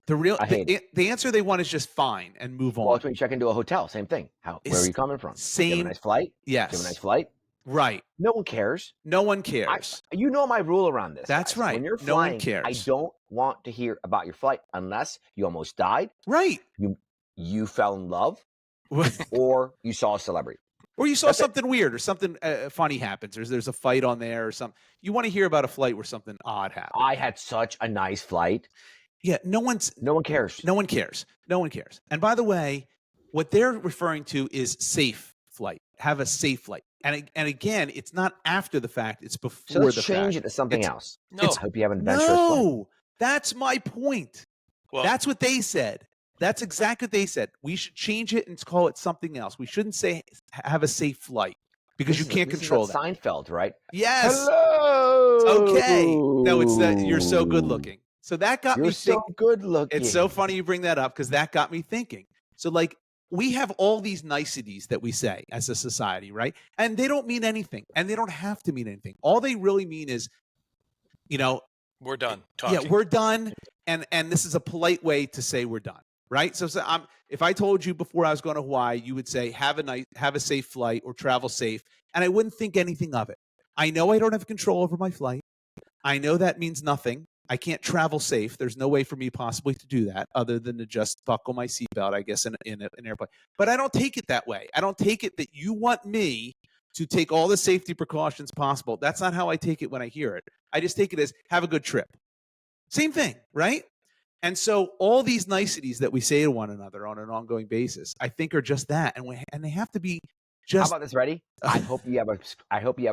The answer they want is just fine and move on. Well, it's when you check into a hotel, same thing. Where are you coming from? Same. Do you have a nice flight? Yes. Do you have a nice flight? Right. No one cares. No one cares. You know my rule around this. That's guys. right. When you're No one flying, cares. I don't want to hear about your flight unless you almost died, Right. you fell in love, or you saw a celebrity. Or you saw something weird or something funny happens, or there's a fight on there or something. You want to hear about a flight where something odd happened. I had such a nice flight. Yeah, no one cares. No one cares. No one cares. And by the way, what they're referring to is safe flight. Have a safe flight. And again, it's not after the fact. It's before So the let's fact. change it to something else. No. I hope you have an adventurous flight. No, that's my point. Well, That's what they said. That's exactly what they said. We should change it and call it something else. We shouldn't say have a safe flight because you can't control that. Seinfeld, right? Yes. Hello. Okay. No, it's that you're so good looking. So that got me You're so thinking. good looking. It's so funny you bring that up because that got me thinking. So like we have all these niceties that we say as a society, right? And they don't mean anything, and they don't have to mean anything. All they really mean is, we're done talking. yeah, we're done, and this is a polite way to say we're done, right? So if I told you before I was going to Hawaii, you would say have a safe flight or travel safe, and I wouldn't think anything of it. I know I don't have control over my flight. I know that means nothing. I can't travel safe. There's no way for me possibly to do that other than to just buckle my seatbelt, I guess, in an airplane. But I don't take it that way. I don't take it that you want me to take all the safety precautions possible. That's not how I take it when I hear it. I just take it as have a good trip. Same thing, right? And so all these niceties that we say to one another on an ongoing basis, I think are just that. And they have to be just. How about this? Ready? I hope you have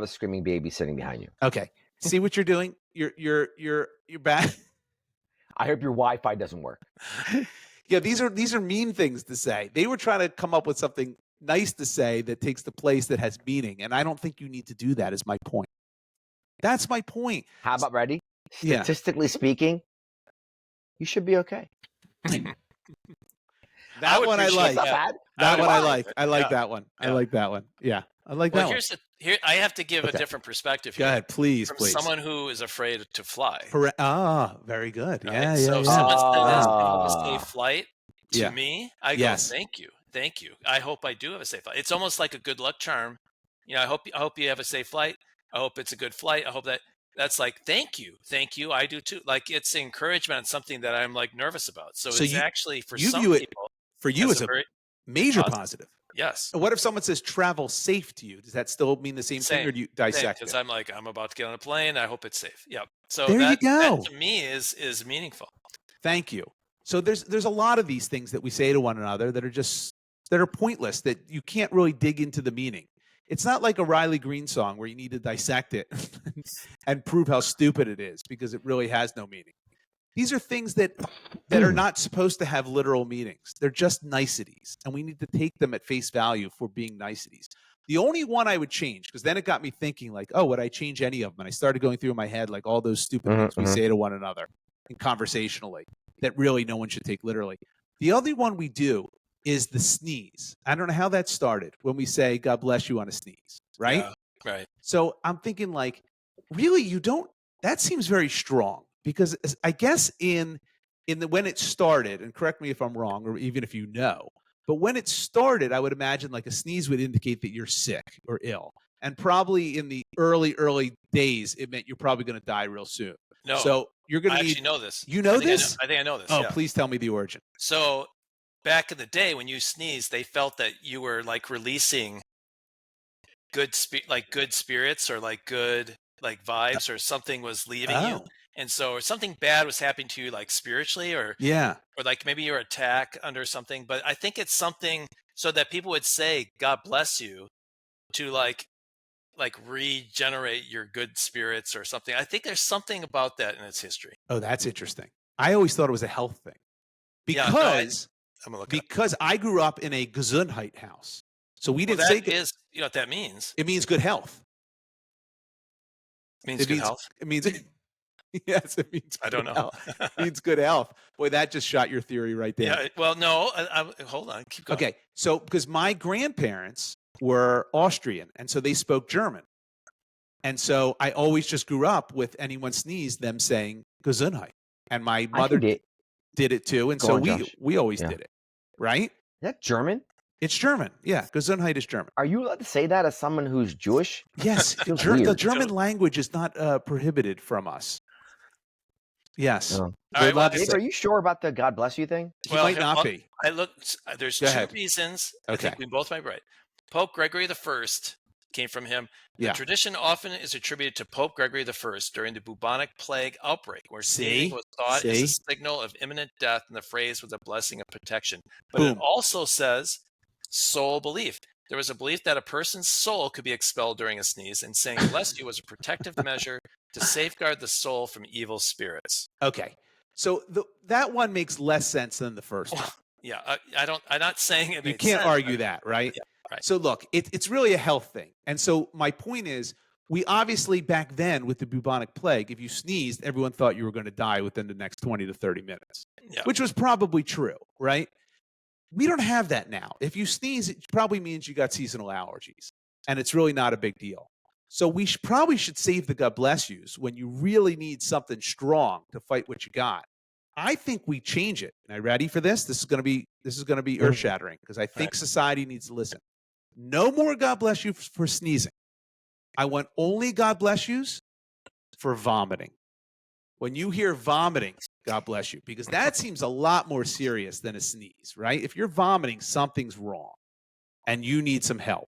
a screaming baby sitting behind you. Okay. See what you're doing? You're back. I hope your Wi-Fi doesn't work. Yeah, these are mean things to say. They were trying to come up with something nice to say that takes the place that has meaning, and I don't think you need to do that. Is my point. That's my point. How about ready? Yeah. Statistically speaking, you should be okay. That one I like. Not bad. That one I like. I like Yeah. that one. I Yeah. like that one. Yeah, I like Well, that one. here I have to give Okay. a different perspective Go here. ahead, please, From please. someone who is afraid to fly. Very good. Right? Yeah, So yeah, if yeah. someone says they have Ah. a safe flight to Yeah. me, I go, Yes. thank you. Thank you. I hope I do have a safe flight. It's almost like a good luck charm. I hope you have a safe flight. I hope it's a good flight. I hope that's like, thank you. Thank you. I do too. Like it's encouragement on something that I'm like nervous about. So it's actually for you some view it people for you as as a very major positive. positive. Yes. And what if someone says travel safe to you? Does that still mean the same thing, or do you dissect Because it? I'm like, I'm about to get on a plane. I hope it's safe. Yep. So There you that go. to me is meaningful. Thank you. So there's a lot of these things that we say to one another that are pointless, that you can't really dig into the meaning. It's not like a Riley Green song where you need to dissect it and prove how stupid it is because it really has no meaning. These are things that are not supposed to have literal meanings. They're just niceties, and we need to take them at face value for being niceties. The only one I would change, because then it got me thinking like, oh, would I change any of them? And I started going through in my head like all those stupid things we say to one another and conversationally that really no one should take literally. The other one we do is the sneeze. I don't know how that started when we say God bless you on a sneeze, right? Yeah, right. So I'm thinking like, really, you don't, that seems very strong. because I guess when it started, and correct me if I'm wrong, or even if you know, but when it started, I would imagine like a sneeze would indicate that you're sick or ill. And probably in the early days, it meant you're probably going to die real soon. No. So you're going to actually know this. You know this? I think I know this. Oh, yeah. Please tell me the origin. So back in the day when you sneezed, they felt that you were like releasing good spirits or like good like vibes or something was leaving you. And so something bad was happening to you like spiritually or like maybe you're attack under something. But I think it's something so that people would say, God bless you, to like regenerate your good spirits or something. I think there's something about that in its history. Oh, that's interesting. I always thought it was a health thing because I grew up in a Gesundheit house. So we didn't say you know what that means? It means good health. It means good health? It means yes, it means I don't know. It means good health. Boy, that just shot your theory right there. Yeah, well, no, hold on, keep going. Okay, so because my grandparents were Austrian, and so they spoke German. And so I always just grew up with anyone sneezed, them saying Gesundheit. And my mother did it too, and we always did it, right? Is that German? It's German. Yeah, Gesundheit is German. Are you allowed to say that as someone who's Jewish? Yes, the German language is not prohibited from us. Yes. No. Right, Dave, are you sure about the God bless you thing? He might not be. I looked. There's two reasons. I think we both might be right. Pope Gregory I came from him. The tradition often is attributed to Pope Gregory I during the bubonic plague outbreak, where sneezing was thought as a signal of imminent death, and the phrase was a blessing of protection. But it also says soul belief. There was a belief that a person's soul could be expelled during a sneeze, and saying bless you was a protective measure to safeguard the soul from evil spirits. Okay. So that one makes less sense than the first one. Yeah, I'm not saying it. You can't argue that, right? Yeah, right. So look, it's really a health thing. And so my point is, we obviously back then with the bubonic plague, if you sneezed, everyone thought you were going to die within the next 20 to 30 minutes, which was probably true, right? We don't have that now. If you sneeze, it probably means you got seasonal allergies, and it's really not a big deal. So we probably should save the God bless yous when you really need something strong to fight what you got. I think we change it. Are you ready for this? This is going to be earth shattering because I think society needs to listen. No more God bless you for sneezing. I want only God bless yous for vomiting. When you hear vomiting, God bless you, because that seems a lot more serious than a sneeze, right? If you're vomiting, something's wrong, and you need some help.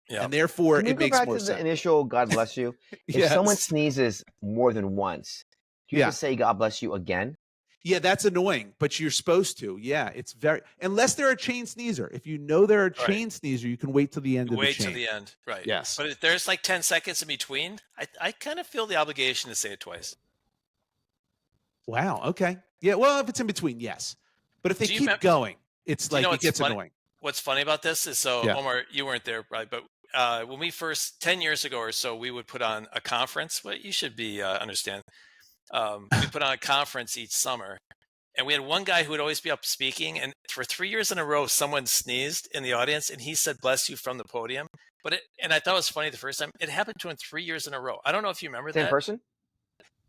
Yeah. And therefore, it makes more sense. The initial God bless you. If someone sneezes more than once, do you have to say God bless you again? Yeah, that's annoying, but you're supposed to. Yeah, it's unless they're a chain sneezer. If you know they're a chain sneezer, you can wait till the end of the chain. Wait till the end, right? Yes. But if there's like 10 seconds in between, I kind of feel the obligation to say it twice. Wow. Okay. Yeah. Well, if it's in between, yes. But if they keep going, it's like it gets annoying. What's funny about this is Omar, you weren't there, right? But when we first 10 years ago or so, we would put on a conference. But you should understand. We put on a conference each summer, and we had one guy who would always be up speaking. And for 3 years in a row, someone sneezed in the audience, and he said "bless you" from the podium. And I thought it was funny the first time. It happened to him 3 years in a row. I don't know if you remember that. Same person.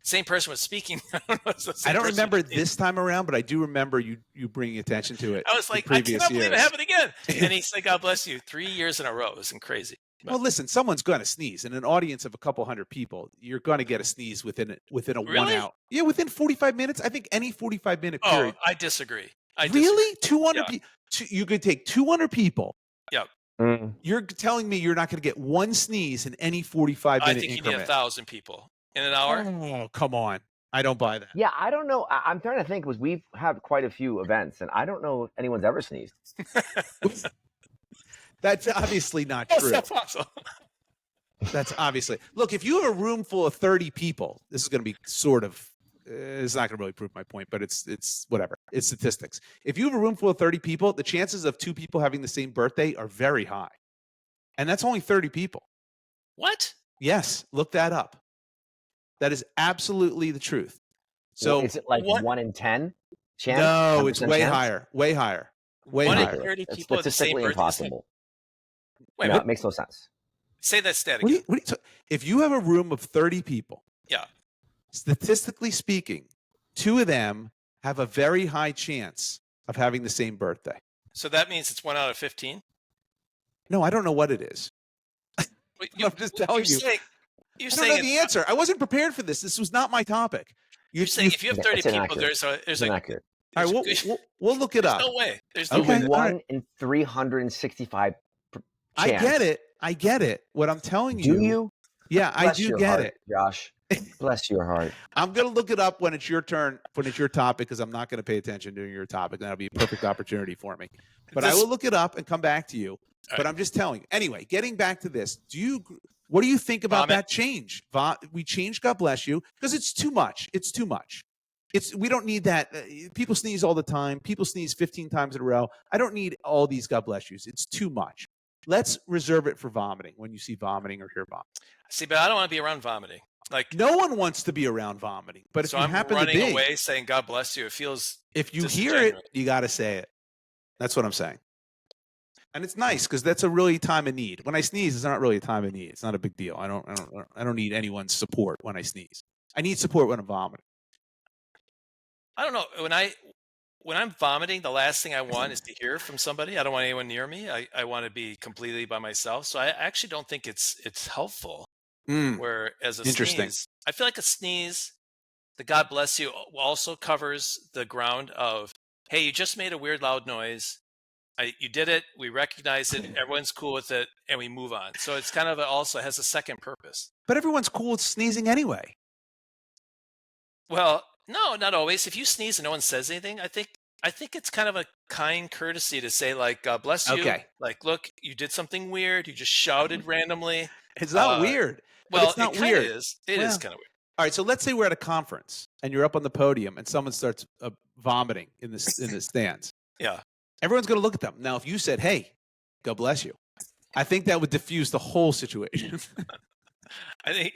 Same person was speaking. I don't remember this time around, but I do remember you bringing attention to it. I was like, I cannot believe it happened again. And he said, "God bless you," 3 years in a row. It was crazy. Well, listen, someone's going to sneeze. In an audience of a couple hundred people, you're going to get a sneeze within a 1 hour. Yeah, within 45 minutes. I think any 45-minute period. Oh, I disagree. Really? 200 people? You could take 200 people. Yep. You're telling me you're not going to get one sneeze in any 45-minute increment? I think you need 1,000 people in an hour. Oh, come on. I don't buy that. Yeah, I don't know. I'm trying to think because we've had quite a few events, and I don't know if anyone's ever sneezed. That's obviously not true. That's possible. That's obviously. Look, if you have a room full of 30 people, this is going to be sort of. It's not going to really prove my point, but it's whatever. It's statistics. If you have a room full of 30 people, the chances of 2 people having the same birthday are very high, and that's only 30 people. What? Yes, look that up. That is absolutely the truth. So is it like 1 in 10 chance? No, it's way higher. Way higher. Way higher. 1 in 30 people it's statistically impossible. Wait, no, it makes no sense. Say that stat again. If you have a room of 30 people, Statistically speaking, 2 of them have a very high chance of having the same birthday. So that means it's 1 out of 15. No, I don't know what it is. I'm just telling you. You're I don't know the answer. I wasn't prepared for this. This was not my topic. You're saying if you have 30 people, there's inaccurate. All right, we'll look it up. No way. There's no way. 1 in 365 chance. I get it. What I'm telling you. Do you? Yeah, I do get it. Josh. Bless your heart. I'm going to look it up when it's your turn, when it's your topic, because I'm not going to pay attention during your topic. That'll be a perfect opportunity for me. But I will look it up and come back to you. But I'm just telling you. Anyway, getting back to this, what do you think about that change? We changed God bless you because it's too much. It's too much. We don't need that. People sneeze all the time. People sneeze 15 times in a row. I don't need all these God bless yous. It's too much. Let's reserve it for vomiting when you see vomiting or hear vomiting. See, but I don't want to be around vomiting. Like no one wants to be around vomiting. But so if you I'm happen running to be away saying God bless you, it feels if you hear it, you got to say it. That's what I'm saying. And it's nice because that's a really time of need. When I sneeze, it's not really a time of need. It's not a big deal. I don't need anyone's support when I sneeze. I need support when I'm vomiting. I don't know. When I'm vomiting, the last thing I want is to hear from somebody. I don't want anyone near me. I want to be completely by myself. So I actually don't think it's helpful. Where as a sneeze, I feel like a sneeze, the God bless you also covers the ground of, hey, you just made a weird loud noise. You did it. We recognize it. Everyone's cool with it, and we move on. So it's kind of also has a second purpose. But everyone's cool with sneezing anyway. Well, no, not always. If you sneeze and no one says anything, I think it's kind of a kind courtesy to say, like, God bless you. Okay. Like, look, you did something weird. You just shouted randomly. It's not weird. Well, it's not it weird. Is. It is kind of weird. All right, so let's say we're at a conference and you're up on the podium and someone starts vomiting in the stands. Yeah. Everyone's going to look at them. Now, if you said, hey, God bless you, I think that would diffuse the whole situation. I think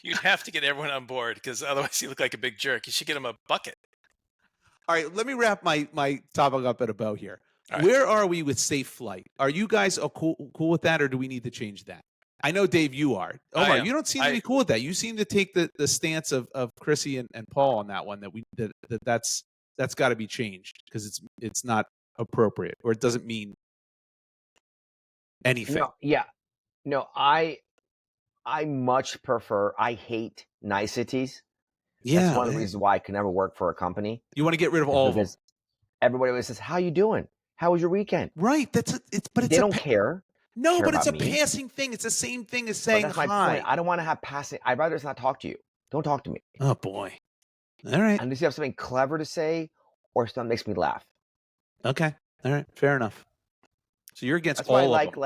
you'd have to get everyone on board because otherwise you look like a big jerk. You should get them a bucket. All right, let me wrap my topic up at a bow here. Right. Where are we with safe flight? Are you guys cool with that, or do we need to change that? I know, Dave, you are. Omar, you don't seem to be cool with that. You seem to take the stance of Chrissy and Paul on that one, that's got to be changed because it's not appropriate, or it doesn't mean anything. No, I much prefer. I hate niceties. Yeah, that's one of the reasons why I can never work for a company. You want to get rid of all of them. Everybody always says, "How you doing? How was your weekend?" Right. But they don't care. No, but it's a passing thing. It's the same thing as saying hi. My point. I don't want to have passing. I'd rather just not talk to you. Don't talk to me. Oh boy. All right. Unless you have something clever to say or something that makes me laugh. Okay. All right. Fair enough. So you're against That's all why I of them.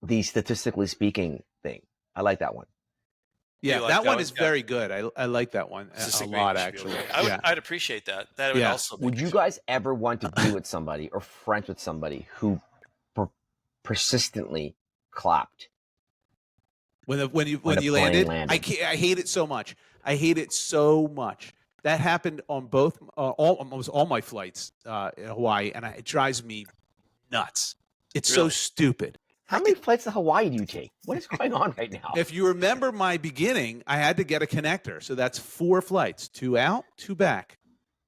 The statistically speaking thing. I like that one. Yeah, that one is very good. I like that one a lot, actually. I'd appreciate that. That would also. Would you guys ever want to be with somebody or friends with somebody who persistently clapped when you landed? I hate it so much. I hate it so much. That happened on almost all my flights in Hawaii, and it drives me nuts. It's so stupid. How many flights to Hawaii do you take? What is going on right now? If you remember my beginning, I had to get a connector. So that's 4 flights, 2 out, 2 back.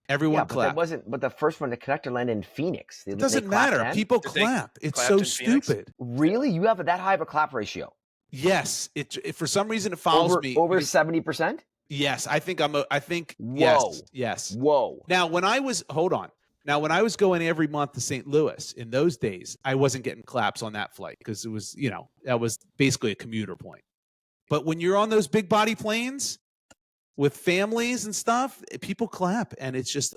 Everyone clapped. But the first one, the connector landed in Phoenix. It doesn't matter. People clap. It's so stupid. Really? You have that high of a clap ratio? Yes. For some reason, it follows me. Over 70%? Yes. I think Whoa. Yes. Whoa. Now, when I was going every month to St. Louis in those days, I wasn't getting claps on that flight because it was, that was basically a commuter point. But when you're on those big body planes with families and stuff, people clap, and it drives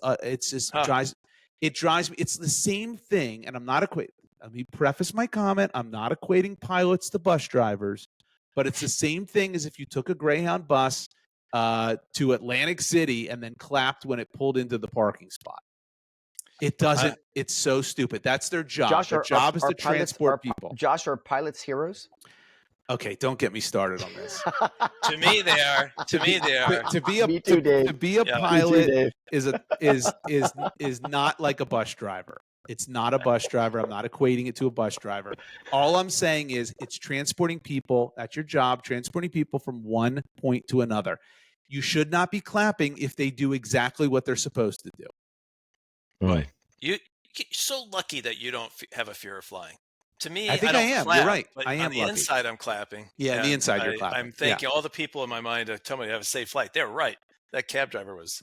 me. It's the same thing, and I'm not equating. Let me preface my comment. I'm not equating pilots to bus drivers, but it's the same thing as if you took a Greyhound bus to Atlantic City and then clapped when it pulled into the parking spot. It doesn't. It's so stupid. That's their job. Josh, their job is to transport people. Josh, are pilots heroes? Okay, don't get me started on this. To me, they are. To me, they are. To be a pilot is not like a bus driver. It's not a bus driver. I'm not equating it to a bus driver. All I'm saying is it's transporting people. That's your job, transporting people from one point to another. You should not be clapping if they do exactly what they're supposed to do. Boy, you're so lucky that you don't have a fear of flying. To me, I think don't I am. clap, You're right. But I am on the lucky. inside, I'm clapping. Yeah, on the inside, you're clapping. I'm thanking all the people in my mind to tell me to have a safe flight. They're right. That cab driver was.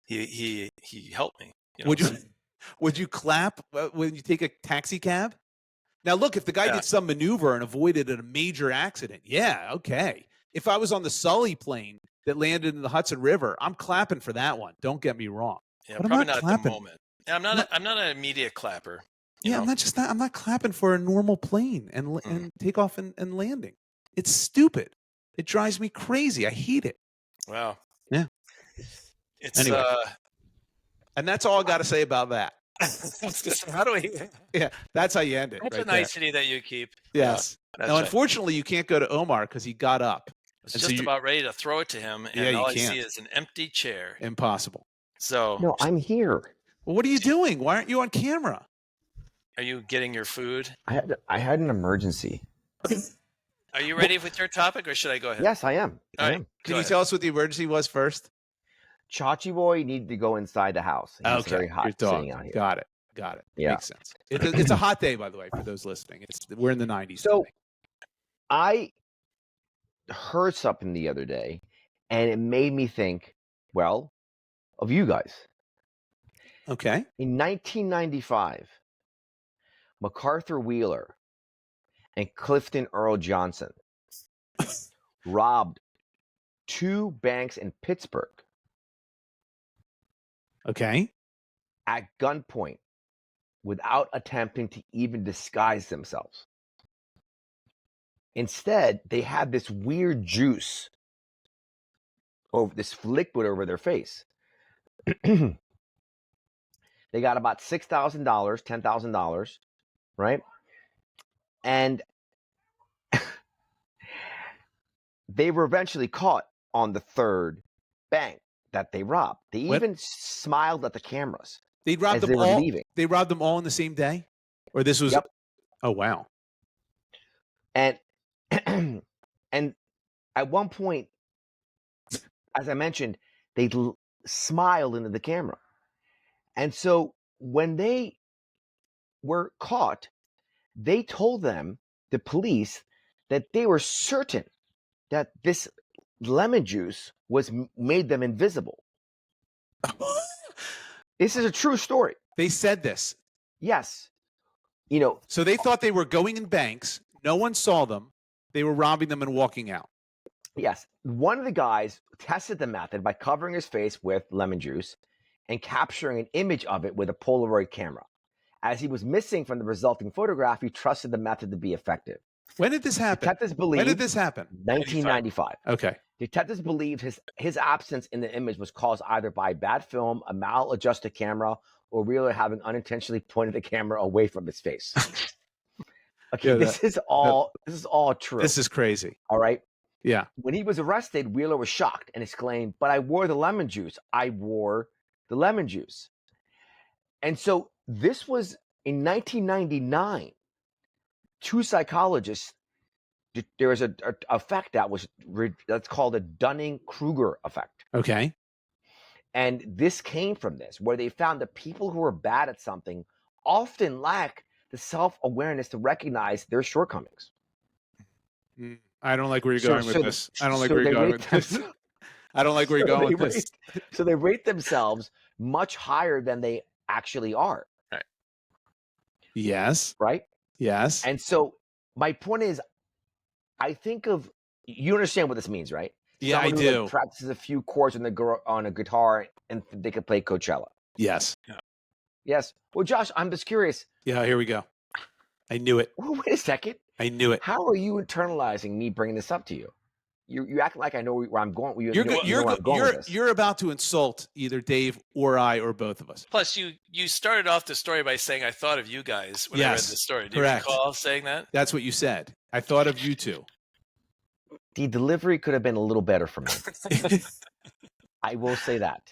He helped me. Would you clap when you take a taxi cab? Now, look, if the guy did some maneuver and avoided a major accident, yeah, okay. If I was on the Sully plane that landed in the Hudson River, I'm clapping for that one. Don't get me wrong. Yeah, but probably I'm not not clapping. at the moment. Yeah, I'm not an immediate clapper. Yeah, I'm not clapping for a normal plane and takeoff and landing. It's stupid. It drives me crazy. I hate it. Wow. Yeah. It's anyway. And that's all I got to say about that. How do we? Yeah, that's how you end it. That's right a nicety that you keep. Yes. Now, unfortunately, you can't go to Omar because he got up. I was just about ready to throw it to him, and all I see is an empty chair. Impossible. So no, I'm here. Well, what are you doing? Why aren't you on camera? Are you getting your food? I had an emergency. Are you ready with your topic, or should I go ahead? Yes, I am. All right. Can you tell us what the emergency was first? Chachi boy needed to go inside the house. It's very hot sitting out here. Got it. Yeah. Makes sense. It's a hot day, by the way, for those listening. We're in the 90s. So today. I heard something the other day, and it made me think, well, of you guys. Okay. In 1995, MacArthur Wheeler and Clifton Earl Johnson robbed 2 banks in Pittsburgh. Okay. At gunpoint without attempting to even disguise themselves. Instead, they had this weird juice over this liquid over their face. They got about $6,000, $10,000, right? And they were eventually caught on the 3rd bank that they robbed. They even smiled at the cameras. They robbed them all. Leaving. They robbed them all in the same day, or this was. Yep. Oh wow! And and at one point, as I mentioned, they smiled into the camera, and so when they were caught, they told the police, that they were certain that this lemon juice made them invisible. This is a true story. They said this. Yes. So they thought they were going in banks. No one saw them. They were robbing them and walking out. Yes. One of the guys tested the method by covering his face with lemon juice and capturing an image of it with a Polaroid camera. As he was missing from the resulting photograph, he trusted the method to be effective. When did this happen? Detectives believe. When did this happen? 1995. Okay. Detectives believed his absence in the image was caused either by bad film, a maladjusted camera, or Wheeler having unintentionally pointed the camera away from his face. Okay, this is all true. This is crazy. All right. Yeah. When he was arrested, Wheeler was shocked and exclaimed, "But I wore the lemon juice. I wore the lemon juice." And so this was in 1999. 2 psychologists. There was a effect that's called a Dunning-Kruger effect. Okay. And this came from this, where they found that people who are bad at something often lack the self-awareness to recognize their shortcomings. I don't like where you're going with this. I don't like where you're going with this. I don't like where you're going with this. So they rate themselves much higher than they actually are. Right. Yes. Right? Yes. And so my point is, I think of, you understand what this means, right? Yeah, Someone I who, do. like, practices a few chords on a guitar and they could play Coachella. Yes. Yeah. Yes. Well, Josh, I'm just curious. Yeah, here we go. I knew it. Well, wait a second. I knew it. How are you internalizing me bringing this up to you? You act like I know where I'm going. You're about to insult either Dave or I or both of us. Plus, you started off the story by saying, "I thought of you guys" when I read the story. Do you recall saying that? That's what you said. I thought of you two. The delivery could have been a little better for me. I will say that.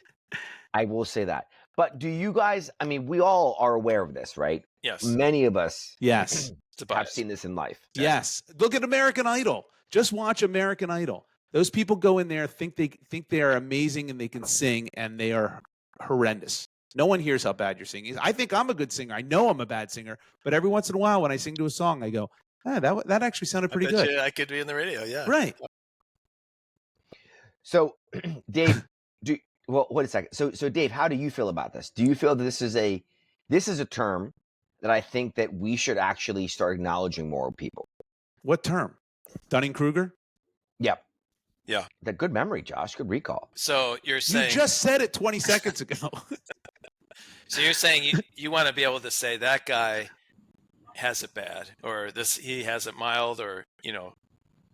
But do you guys? I mean, we all are aware of this, right? Yes. Many of us Yes. have seen this in life. Yes. Look at American Idol. Just watch American Idol. Those people go in there, think they are amazing and they can sing, and they are horrendous. No one hears how bad you're singing. I think I'm a good singer. I know I'm a bad singer, but every once in a while when I sing to a song, I go, that actually sounded pretty good. I could be in the radio, yeah. Right. So, Dave, wait a second. So Dave, how do you feel about this? Do you feel that this is a term that I think that we should actually start acknowledging more people? What term? Dunning-Kruger? Yep. Yeah. That good memory, Josh. Good recall. So you're saying You just said it 20 seconds ago. So you're saying you want to be able to say that guy has it bad, or he has it mild, or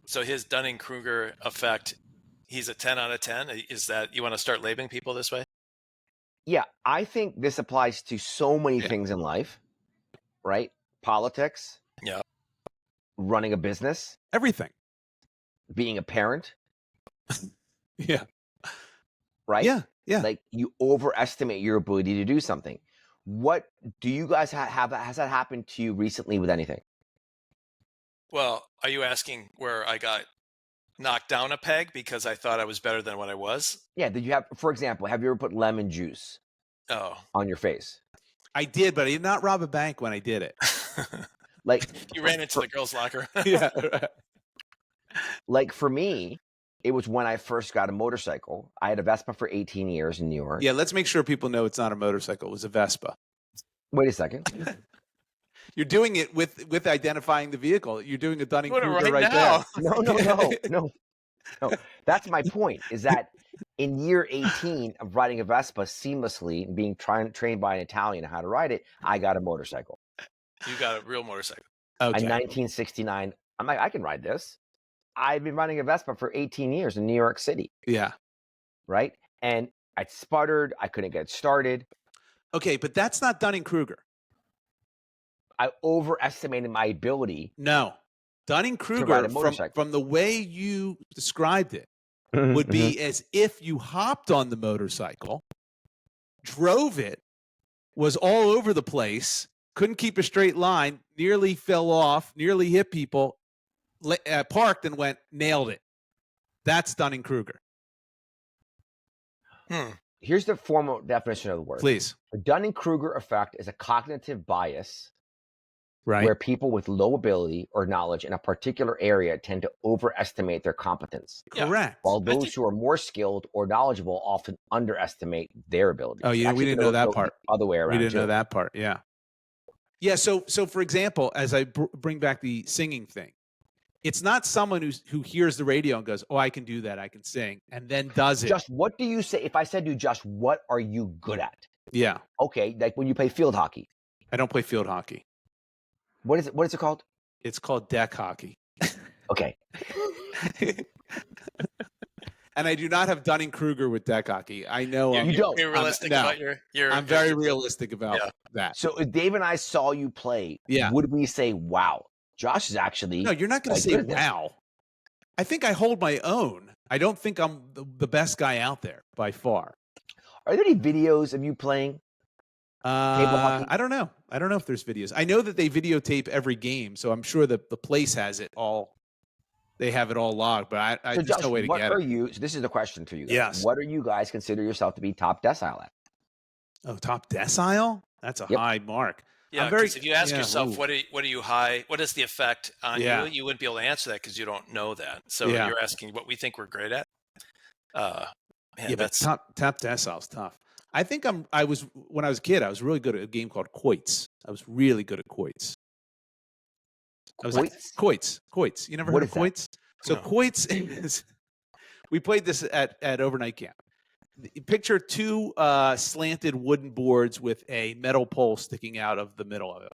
so his Dunning-Kruger effect, he's a 10 out of 10. Is that you want to start labeling people this way? Yeah, I think this applies to so many things in life, right? Politics. Yeah. Running a business. Everything. Being a parent. Yeah. Right? Yeah. Yeah. Like you overestimate your ability to do something. What do you guys have? Has that happened to you recently with anything? Well, are you asking where I got knocked down a peg because I thought I was better than what I was? Yeah. Did you have, for example, have you ever put lemon juice on your face? I did, but I did not rob a bank when I did it. Like you ran into the girls' locker. Yeah. Like for me, it was when I first got a motorcycle. I had a Vespa for 18 years in New York. Yeah, let's make sure people know it's not a motorcycle. It was a Vespa. Wait a second. You're doing it with identifying the vehicle. You're doing a Dunning-Kruger right now. there. No. That's my point, is that in year 18 of riding a Vespa seamlessly and being trained by an Italian on how to ride it, I got a motorcycle. You got a real motorcycle. Okay. A 1969. I'm like, I can ride this. I've been riding a Vespa for 18 years in New York City. Yeah. Right? And I sputtered. I couldn't get started. Okay, but that's not Dunning-Kruger. I overestimated my ability. No. Dunning-Kruger, from the way you described it, would be as if you hopped on the motorcycle, drove it, was all over the place, couldn't keep a straight line, nearly fell off, nearly hit people, parked and nailed it. That's Dunning-Kruger. Here's the formal definition of the word. Please. The Dunning-Kruger effect is a cognitive bias, right, where people with low ability or knowledge in a particular area tend to overestimate their competence. Correct. While those who are more skilled or knowledgeable often underestimate their ability. Oh, yeah, we didn't know that part. Other way around. We didn't know that part. Yeah. Yeah. So for example, as I bring back the singing thing, it's not someone who hears the radio and goes, "Oh, I can do that. I can sing," and then does it. Just what do you say? If I said to you, "Just what are you good at?" Yeah. Okay, like when you play field hockey. I don't play field hockey. What is it? What is it called? It's called deck hockey. Okay. And I do not have Dunning-Kruger with deck hockey. I know you don't. You're realistic about your. I'm very realistic about that. So if Dave and I saw you play, would we say, "Wow, Josh is actually"? No, you're not going to say "Wow." I think I hold my own. I don't think I'm the best guy out there by far. Are there any videos of you playing? I don't know. I don't know if there's videos. I know that they videotape every game, so I'm sure that the place has it all. They have it all logged, but there's Josh, no way to get it. What are you? So this is the question for you guys. Yes. What are you guys consider yourself to be top decile at? Oh, top decile? That's a high mark. Yeah, because if you ask yourself, what are you high? What is the effect on you? You wouldn't be able to answer that because you don't know that. So you're asking what we think we're great at. But top decile is tough. I think when I was a kid, I was really good at a game called quoits. I was really good at quoits. I was like, quoits. You never heard of quoits? So quoits is, we played this at overnight camp. Picture two slanted wooden boards with a metal pole sticking out of the middle of it.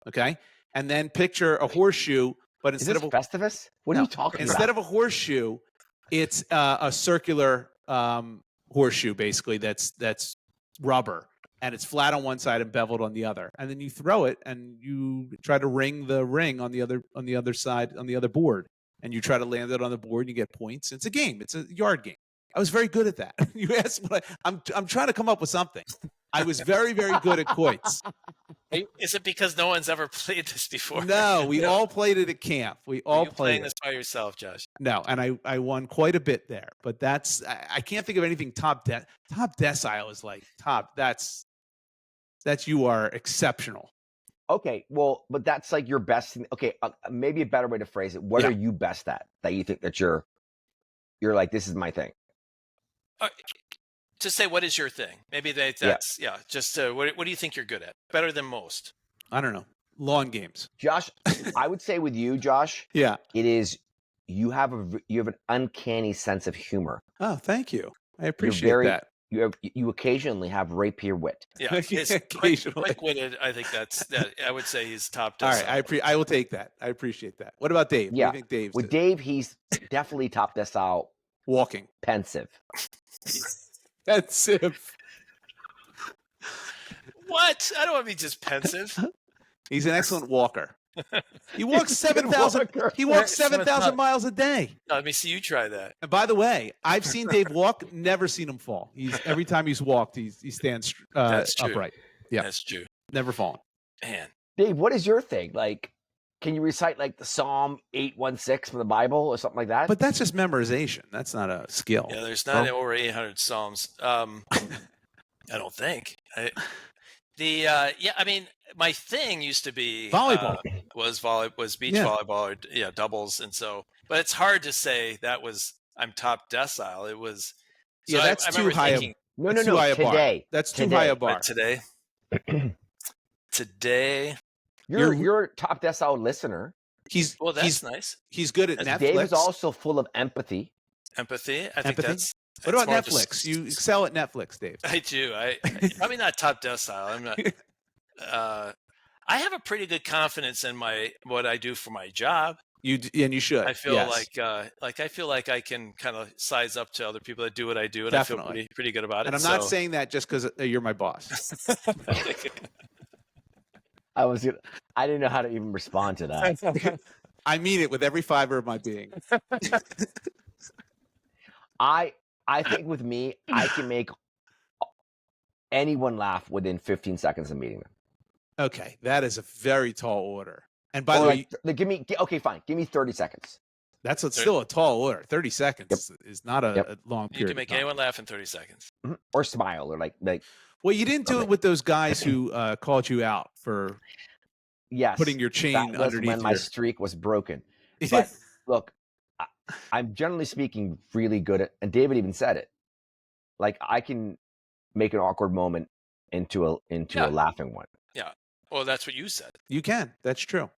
Okay? And then picture a horseshoe, but instead of Festivus? What are you talking about? Instead of a horseshoe, it's a circular horseshoe, basically, that's rubber. And it's flat on one side and beveled on the other. And then you throw it and you try to ring the ring on the other side, on the other board. And you try to land it on the board and you get points. It's a game. It's a yard game. I was very good at that. You asked I'm trying to come up with something. I was very, very good at quoits. Is it because no one's ever played this before? No, we all played it at camp. We all you played playing it. this by yourself, Josh? No, and I won quite a bit there. But I can't think of anything top decile is like top. That's you are exceptional. Okay, well, but that's like your best thing. Okay, maybe a better way to phrase it. What Yeah. are you best at that you think that you're like, this is my thing? To say what is your thing? Maybe that's yeah. Just what do you think you're good at? Better than most? I don't know. Lawn games. Josh, I would say with you, Josh, Yeah. it is you have an uncanny sense of humor. Oh, thank you. I appreciate that. You occasionally have rapier wit. Yeah, occasionally. Quick-witted. I think that. I would say he's top. All right, I will take that. I appreciate that. What about Dave? Yeah, what do you think Dave's with Dave, he's definitely top decile. Walking. Pensive. Pensive. What? I don't want to be just pensive. He's an excellent walker. He walks 7,000. He walks 7,000 miles a day. Let me see you try that. And by the way, I've seen Dave walk. Never seen him fall. Every time he's walked, he stands upright. Yeah, that's true. Never fallen. Man, Dave, what is your thing? Like, can you recite like the Psalm 816 from the Bible or something like that? But that's just memorization. That's not a skill. Yeah, there's not over 800 Psalms. I don't think. I mean, my thing used to be volleyball. Was beach volleyball or doubles, and so. But it's hard to say that was I'm top decile. It was. So that's too high. No. Today. That's too high a bar. But today. You're top decile listener. That's nice. He's good at Netflix. Dave is also full of empathy. Empathy. I think that's. What about Netflix? You excel at Netflix, Dave. I do. I probably not top decile. I'm not. I have a pretty good confidence in what I do for my job. You should. I feel I feel like I can kind of size up to other people that do what I do, and Definitely. I feel pretty good about it. And I'm not saying that just because you're my boss. I didn't know how to even respond to that. I mean it with every fiber of my being. I think with me, I can make anyone laugh within 15 seconds of meeting them. Okay, that is a very tall order. And by the way, okay, fine. Give me 30 seconds. That's still a tall order. 30 seconds is not a long period. You can make anyone laugh in 30 seconds. Mm-hmm. Or smile, or like. Well, you didn't do it with those guys who called you out for putting your chain underneath. When my streak was broken. But look, I'm generally speaking really good at, and David even said it. Like, I can make an awkward moment into a laughing one. Yeah. Well, that's what you said. You can. That's true.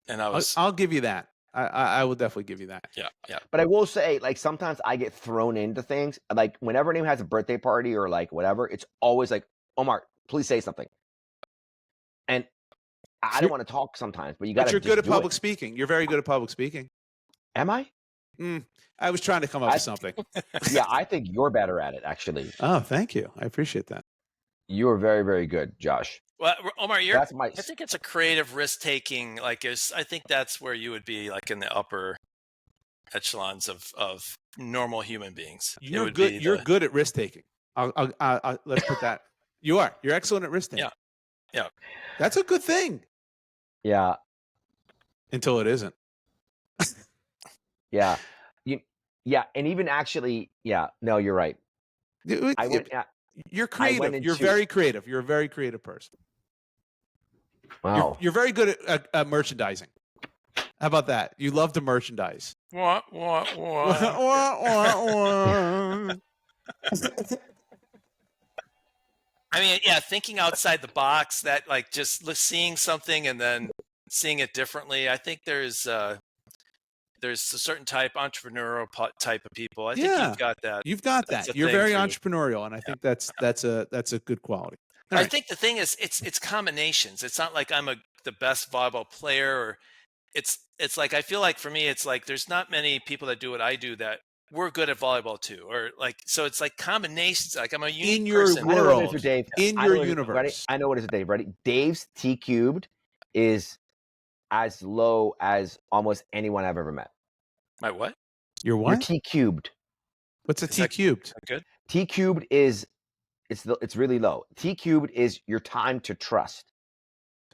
And I'll give you that. I will definitely give you that. Yeah. But I will say, like, sometimes I get thrown into things. Like, whenever anyone has a birthday party or like whatever, it's always like, Omar, please say something. And I don't want to talk sometimes, but you got to. But you're good at public speaking. You're very good at public speaking. Am I? I was trying to come up with something. Yeah, I think you're better at it, actually. Oh, thank you. I appreciate that. You are very, very good, Josh. Well, Omar, I I think it's a creative risk-taking. Like, I think that's where you would be, like, in the upper echelons of normal human beings. You're good. You're good at risk-taking. Let's put that. You are. You're excellent at risk-taking. Yeah. That's a good thing. Yeah. Until it isn't. Yeah. And even actually, no, you're right. You're creative. You're very creative. You're a very creative person. Wow. You're very good at merchandising. How about that? You love to merchandise. What? I mean, thinking outside the box, that like just seeing something and then seeing it differently. I think there's a certain entrepreneurial type of people. I think you've got that. You've got that. You're very entrepreneurial, and I think that's a good quality. I think the thing is, it's combinations. It's not like I'm the best volleyball player, or it's like I feel like for me, it's like there's not many people that do what I do that we're good at volleyball too, or like so it's like combinations. Like I'm a unique in your person. world, Dave. In your universe. Ready? I know what it is, Dave. Ready? Dave's T cubed is as low as almost anyone I've ever met. My what? Your what? Your T cubed. What's a T cubed? Good. T cubed is It's really low. T cubed is your time to trust.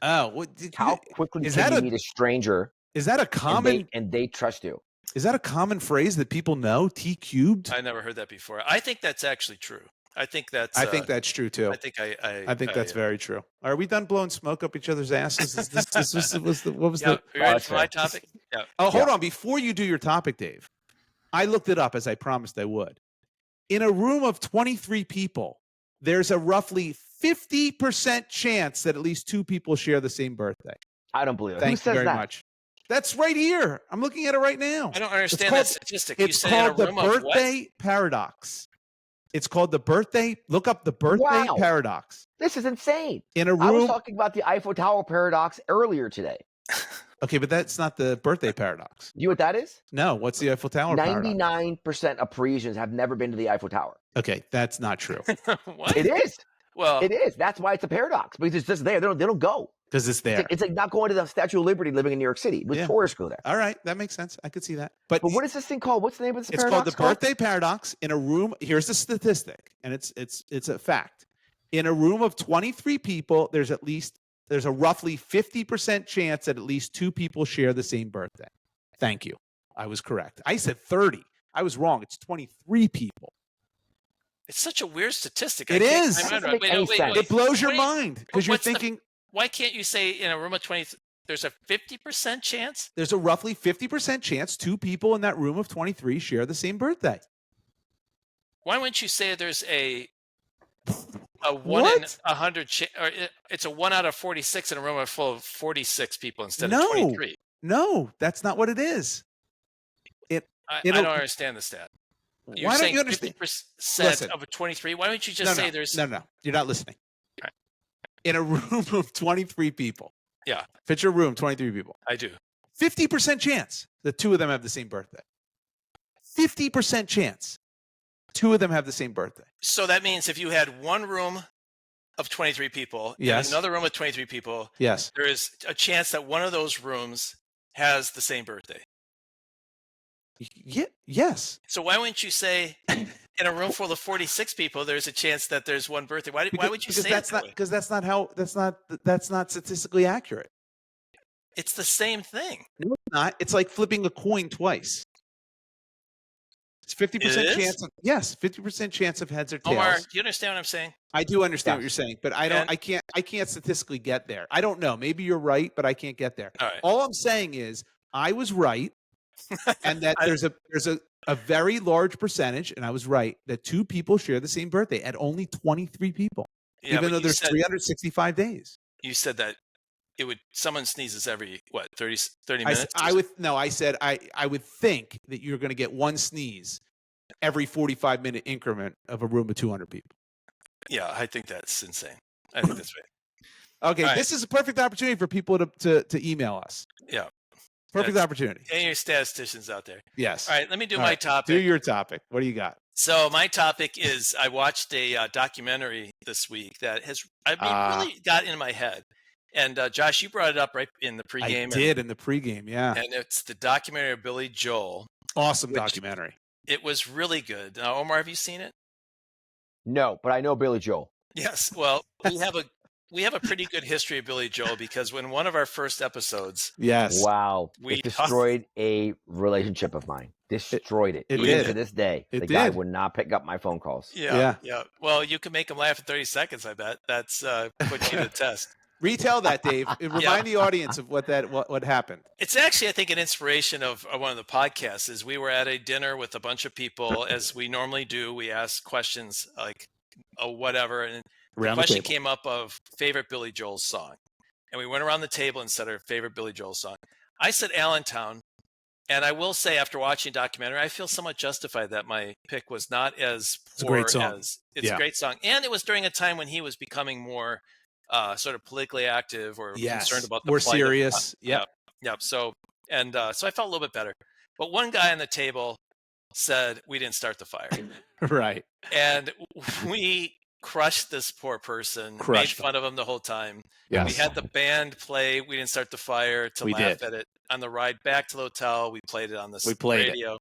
Oh, How quickly is can that you meet a stranger is that a common and they trust you? is that a common phrase that people know? T cubed. I never heard that before. I think that's actually true. I think that's. I think that's true too. I think I think that's very true. Are we done blowing smoke up each other's asses? Is this what was Yeah, the? are you ready that's for my fair. topic? Yeah. Oh, hold on. Before you do your topic, Dave, I looked it up as I promised I would. In a room of 23 people, there's a roughly 50% chance that at least 2 people share the same birthday. I don't believe it. Thank Who you says very that? much. That's right here. I'm looking at it right now. I don't understand called- that statistic. You It's said in a called the room of what? birthday paradox. It's called the birthday. Look up the birthday Wow. paradox. This is insane. In a I was room. talking about the Eiffel Tower paradox earlier today. Okay, but that's not the birthday paradox. You know what that is? No, what's the Eiffel Tower paradox? 99% of Parisians have never been to the Eiffel Tower. Okay, that's not true What? It is. Well, It is. That's why it's a paradox, because it's just there. They don't go. because it's there. It's like not going to the Statue of Liberty living in New York City. With Yeah. tourists go there. All right, that makes sense. I could see that. But But what is this thing called? What's the name of this it's paradox? called the birthday paradox. In a room, here's the statistic, and it's a fact. In a room of 23 people, there's a roughly 50% chance that at least 2 people share the same birthday. Thank you. I was correct. I said 30. I was wrong. It's 23 people. it's such a weird statistic. It is. Doesn't make any sense. It blows your 20 mind because you're what's the- thinking Why can't you say in a room of 20? There's a 50% chance. there's a roughly 50% chance 2 people in that room of 23 share the same birthday. Why wouldn't you say there's a 1 in What? 100 or it's a 1 out of 46 in a room full of 46 people instead No. of 23? No, that's not what it is. I You know- don't understand the stat. You're Why don't saying you understand? 50% Listen. of a 23. Why don't you just say there's No, you're not listening. Right. In a room of 23 people. Yeah. Picture a room, 23 people. I do. 50% chance that 2 of them have the same birthday. 50% chance 2 of them have the same birthday. So that means if you had one room of 23 people Yes. and another room of 23 people, Yes. there is a chance that one of those rooms has the same birthday. Yes. So why wouldn't you say in a room full of 46 people, there's a chance that there's one birthday? Why would you say that's it that not way? because that's not statistically accurate. It's the same thing. No, it's not. It's like flipping a coin twice. It's 50% It is? chance. Yes, 50% chance of heads or tails. Omar, do you understand what I'm saying? I do understand what Yes. you're saying, but I don't. And- I can't statistically get there. I don't know. Maybe you're right, but I can't get there. All right. All I'm saying is I was right, and that I- there's a very large percentage, and I was right that 2 people share the same birthday at only 23 people, Yeah, even but though you there's said, 365 days. you said that someone sneezes every 30 I minutes. s- I would no. I said I would think that you're going to get one sneeze every 45-minute increment of a room of 200 people. Yeah, I think that's insane. I think that's right. Okay, All right. this is a perfect opportunity for people to email us. Yeah. Perfect That's- opportunity. Any of your statisticians out there. Yes. All right, let me do All my right, topic. Do your topic. What do you got? So my topic is I watched a documentary this week that has really got in my head. And Josh, you brought it up right in the pregame. I did in the pregame. Yeah. And it's the documentary of Billy Joel. Awesome which- documentary. It was really good. Now, Omar, have you seen it? No, but I know Billy Joel. Yes. Well, we have a pretty good history of Billy Joel because when one of our first episodes, Yes. Wow. We It destroyed a relationship of mine. Destroyed it. It Even did. to this day, It the guy did. would not pick up my phone calls. yeah. Well, you can make him laugh in 30 seconds. I bet that's put you to the test. Retell that, Dave. Remind the audience of what happened. It's actually, I think, an inspiration of one of the podcasts. Is we were at a dinner with a bunch of people, as we normally do. We ask questions like, whatever, and the Around the question table. came up of favorite Billy Joel song, and we went around the table and said our favorite Billy Joel song. I said Allentown, and I will say after watching the documentary, I feel somewhat justified that my pick was not as It's a poor great song. as it's Yeah. a great song, and it was during a time when he was becoming more sort of politically active or concerned about the more plight of- serious. Yeah. Yep. So I felt a little bit better. But one guy on the table said we didn't start the fire, Right. and we crushed this poor person. Crushed made fun of him the whole time. Yes. We had the band play "We Didn't Start the Fire" to We laugh did. at it on the ride back to the hotel. We played it on the We played it. radio,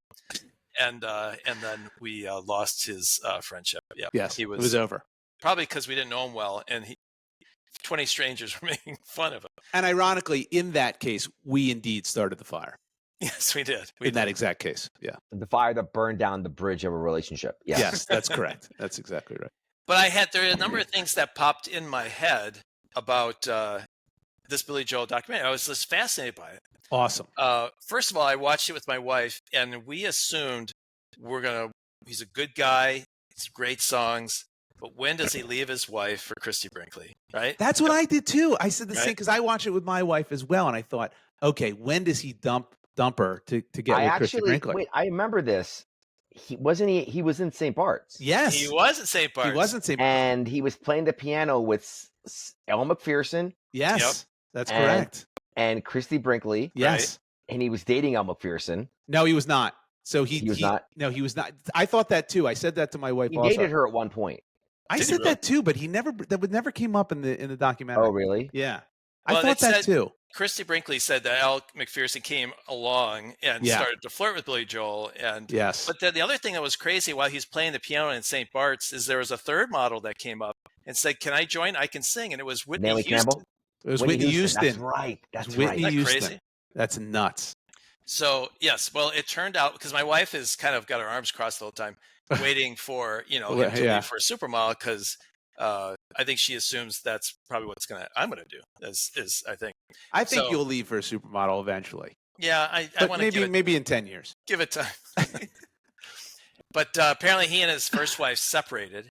and then we lost his friendship. Yeah, Yes. he it was over. probably because we didn't know him well, and 20 strangers were making fun of him. And ironically, in that case, we indeed started the fire. Yes, we did. In that exact case, yeah. The fire that burned down the bridge of a relationship. Yes, Yes, that's correct. That's exactly right. But there are a number of things that popped in my head about this Billy Joel documentary. I was just fascinated by it. Awesome. First of all, I watched it with my wife, and we assumed he's a good guy. It's great songs. But when does he leave his wife for Christy Brinkley, right? That's what I did too. I said the same Right? because I watched it with my wife as well, and I thought, okay, when does he dump her to get with Christy Brinkley? Wait, I remember this. He was in St. Bart's. Yes, He was at St. Bart's. He was in St. Bart's. And he was playing the piano with Elle McPherson. Yes, Yep. that's And- correct. And Christy Brinkley. Yes. And he was dating Elle McPherson. No, he was not. So he was not? No, he was not. I thought that too. I said that to my wife. He also. dated her at one point. I Did he said really? that too, but that never came up in the documentary. Oh, really? Yeah, Well, I thought it that said- too. Christy Brinkley said that Al McPherson came along and Yeah. started to flirt with Billy Joel. And Yes, But then the other thing that was crazy while he's playing the piano in St. Bart's is there was a third model that came up and said, "Can I join? I can sing." And it was Whitney Naomi Houston. Campbell? it was Whitney Houston. That's right. That's It was Whitney right. Isn't that Houston. crazy? That's nuts. So yes, well, it turned out because my wife has kind of got her arms crossed the whole time, waiting for him to Yeah. leave for a supermodel because I think she assumes that's probably what I'm gonna do. Is I think. I think So- you'll leave for a supermodel eventually, Yeah, I but want to maybe in 10 years. give it time. But apparently, he and his first wife separated,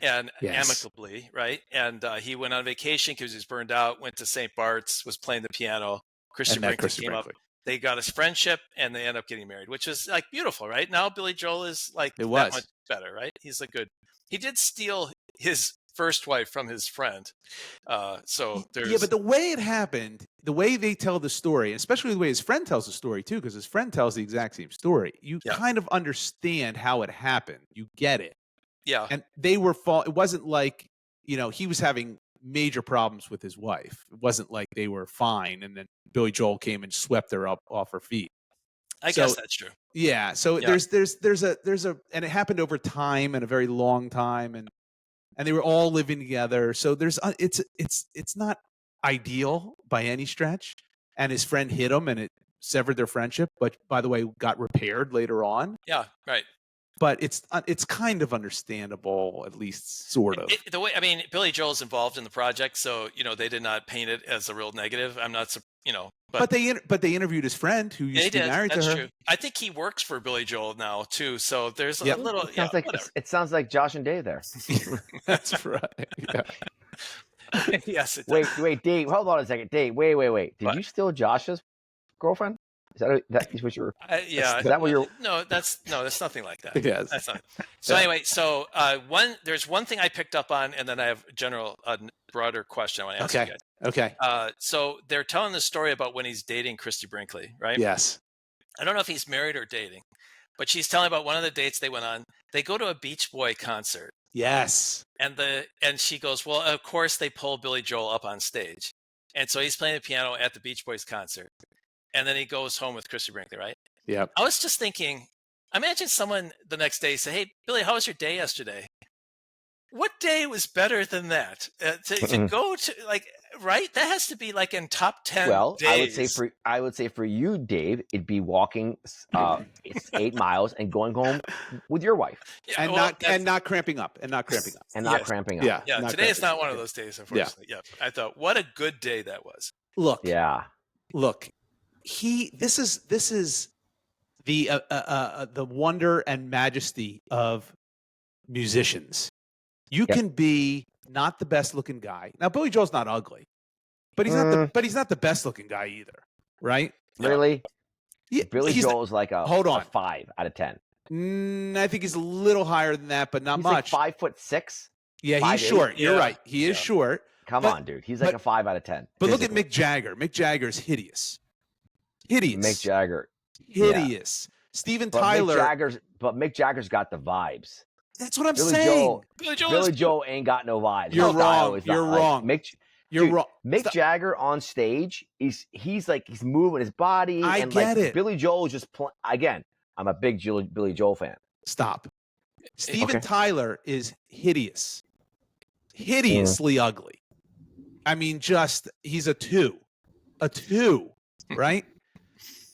and Yes. amicably, right? And he went on vacation because he was burned out. Went to St. Bart's, was playing the piano. Christy And met Brinkley Christy came up. Brinkley. They got his friendship, and they end up getting married, which is like beautiful, right? Now Billy Joel is like It that was. much better, right? He's a good. He did steal his first wife from his friend, so there's Yeah, but the way it happened, the way they tell the story, especially the way his friend tells the story too, because his friend tells the exact same story, you Yeah. kind of understand how it happened. You get it. yeah, And they were it wasn't like, he was having major problems with his wife. It wasn't like they were fine and then Billy Joel came and swept her up off her feet. I so- guess that's true. Yeah. So Yeah. there's a and it happened over time and a very long time and they were all living together. So it's not ideal by any stretch. And his friend hit him and it severed their friendship, but by the way, got repaired later on. Yeah, right. But it's kind of understandable, at least sort of. The way, I mean, Billy Joel's involved in the project, so they did not paint it as a real negative. I'm not, But they interviewed his friend who used they to be did. married That's to her. true. I think he works for Billy Joel now too. So there's Yep. a little. It sounds like whatever. it sounds like Josh and Dave there. That's right. Yeah. Yes. It does. Wait, Dave. Hold on a second, Dave. Wait. Did What? you steal Josh's girlfriend? That is what you're? Yeah. Is that what you're? No, that's nothing like that. Yes. That's not. So anyway, there's one thing I picked up on, and then I have a broader question I want to ask you Okay. guys. Okay. So they're telling the story about when he's dating Christy Brinkley, right? Yes. I don't know if he's married or dating, but she's telling about one of the dates they went on. They go to a Beach Boy concert, Yes. and she goes, "Well, of course they pull Billy Joel up on stage," and so he's playing the piano at the Beach Boys concert, and then he goes home with Christy Brinkley, right? Yep. I was just thinking, imagine someone the next day say, "Hey, Billy, how was your day yesterday?" What day was better than that? To go to right? That has to be like in top 10 Well, days. I would say for you, Dave, it'd be walking it's 8 miles and going home with your wife Yeah, And well, not cramping up. And not cramping up. and not Yes. cramping up. Yeah. Yeah, not today is cramping not up. one of those days, unfortunately. Yeah. I thought, what a good day that was. Look. Yeah. Look. This is the wonder and majesty of musicians. You Yep. can be not the best looking guy. Now Billy Joel's not ugly, but he's not the best looking guy either, right? Really? Yeah, Billy he's Joel's like a hold on. a 5 out of 10. I think he's a little higher than that, but not He's much. like 5'6". Yeah, 5'8". he's short. You're Yeah. right. He is Yeah. short. Come But- on, dude. He's like but- a 5 out of 10. But look at physically. Mick Jagger. Mick Jagger is hideous. Hideous. Mick Jagger. yeah. Hideous. Steven But Tyler. Mick Jagger's got the vibes. That's what I'm Billy saying. Joel, Billy Joel Billy is Joel ain't got no vibes. You're His style wrong. is not You're like- wrong. You're dude, wrong. Mick Stop. Jagger on stage, he's moving his body. I and get like, it. Billy Joel is just again. I'm a big Billy Joel fan. Stop. Steven Okay. Tyler is hideous. hideously ugly. I mean, just he's a two, right?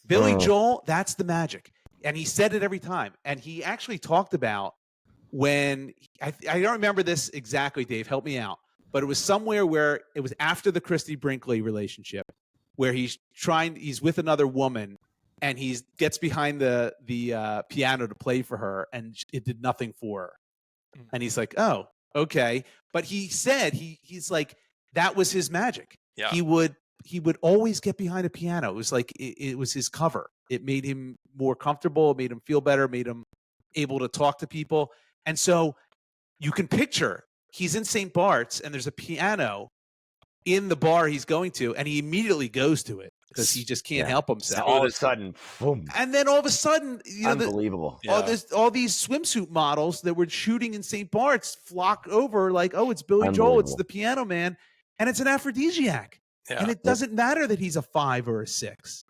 Billy Joel, that's the magic. And he said it every time. And he actually talked about when I don't remember this exactly, Dave, help me out. But it was somewhere where it was after the Christy Brinkley relationship, where he's with another woman, and he gets behind the piano to play for her, and it did nothing for her. And he's like, oh, okay. But he said he's like, that was his magic. Yeah. He would always get behind a piano. It was like it was his cover. It made him more comfortable. It made him feel better. Made him able to talk to people. And so you can picture he's in St. Bart's, and there's a piano in the bar he's going to, and he immediately goes to it because he just can't help himself. And all of a sudden, boom. And then all of a sudden, Unbelievable. All these swimsuit models that were shooting in St. Bart's flock over like, oh, it's Billy Joel, it's the piano man, and it's an aphrodisiac. Yeah. And it doesn't matter that he's a 5 or a 6.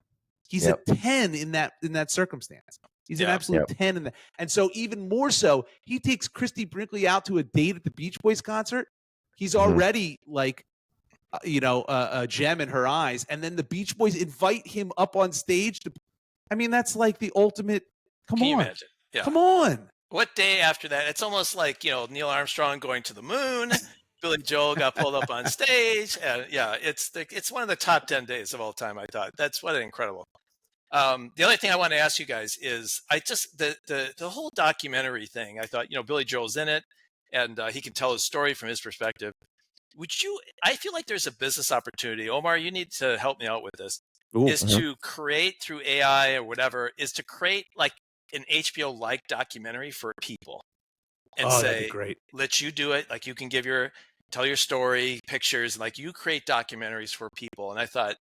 He's a 10 in that circumstance. He's an absolute 10 in that. And so even more so, he takes Christy Brinkley out to a date at the Beach Boys concert. He's already like, a gem in her eyes. And then the Beach Boys invite him up on stage. I mean, that's like the ultimate. Can you imagine? Yeah. Come on. What day after that? It's almost like, Neil Armstrong going to the moon. Billy Joel got pulled up on stage. And it's one of the top 10 days of all time, I thought. That's what incredible. The other thing I want to ask you guys is the whole documentary thing. I thought, Billy Joel's in it, and he can tell his story from his perspective. I feel like there's a business opportunity. Omar, you need to help me out with this. To create through AI or whatever, is to create like an HBO-like documentary for people and say, great. Let you do it. Like you can tell your story, pictures, and like you create documentaries for people. And I thought,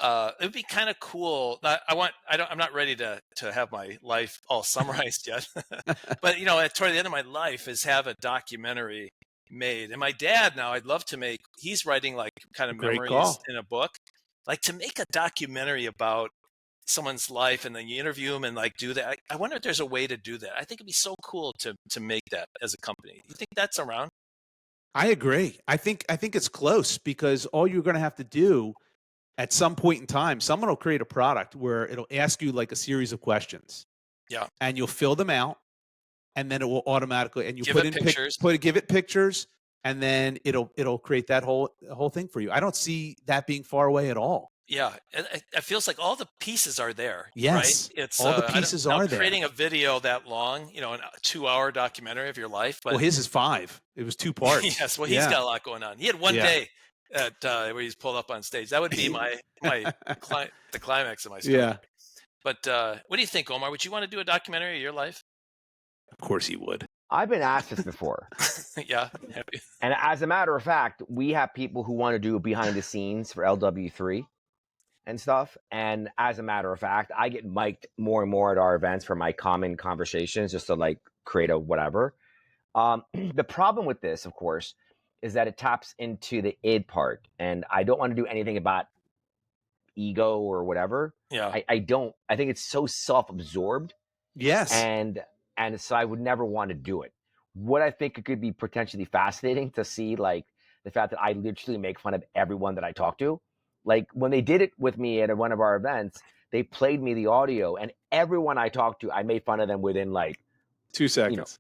it would be kind of cool. I'm not ready to have my life all summarized yet, but toward the end of my life is have a documentary made. And my dad now, I'd love to make. He's writing like kind of memories in a book, like to make a documentary about someone's life, and then you interview them and like do that. I wonder if there's a way to do that. I think it'd be so cool to make that as a company. You think that's around? I agree. I think it's close, because all you're going to have to do at some point in time, someone will create a product where it'll ask you like a series of questions. Yeah. And you'll fill them out, and then it will automatically, and you give put it in pictures, give it pictures, and then it'll create that whole thing for you. I don't see that being far away at all. Yeah. It feels like all the pieces are there. Yes. Right? It's all the pieces are there. Creating a video that long, a 2-hour documentary of your life. But his is 5. It was 2 parts. Yes. Well, he's got a lot going on. He had one day where he's pulled up on stage. That would be the climax of my story. Yeah. But what do you think, Omar? Would you want to do a documentary of your life? Of course he would. I've been asked this before. Yeah. And as a matter of fact, we have people who want to do behind the scenes for LW3 and stuff. And as a matter of fact, I get mic'd more and more at our events for my common conversations, just to like create a whatever. The problem with this, of course, is that it taps into the id part, and I don't want to do anything about ego or whatever. Yeah. I don't. I think it's so self-absorbed. Yes. And so I would never want to do it. What I think it could be potentially fascinating to see, like the fact that I literally make fun of everyone that I talk to. Like when they did it with me at one of our events, they played me the audio, and everyone I talked to, I made fun of them within like 2 seconds.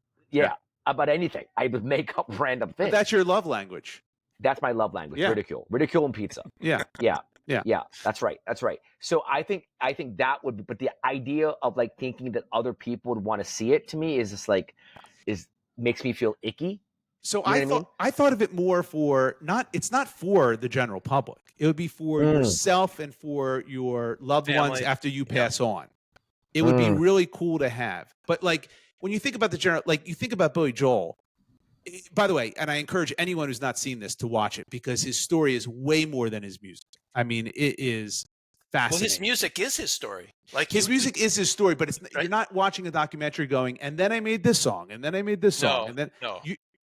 About anything. I would make up random things. But that's your love language. That's my love language. Yeah. Ridicule and pizza. Yeah. That's right. So I think that would be, but the idea of like thinking that other people would want to see it, to me is just like, makes me feel icky. So I thought of it more for it's not for the general public. It would be for yourself and for your loved ones after you pass on. It would be really cool to have. But like when you think about the general, like you think about Billy Joel, by the way, and I encourage anyone who's not seen this to watch it, because his story is way more than his music. I mean, it is fascinating. Well, his music is his story. Like his music is his story, but it's you're not watching a documentary going, and then I made this song, and then I made this song, and then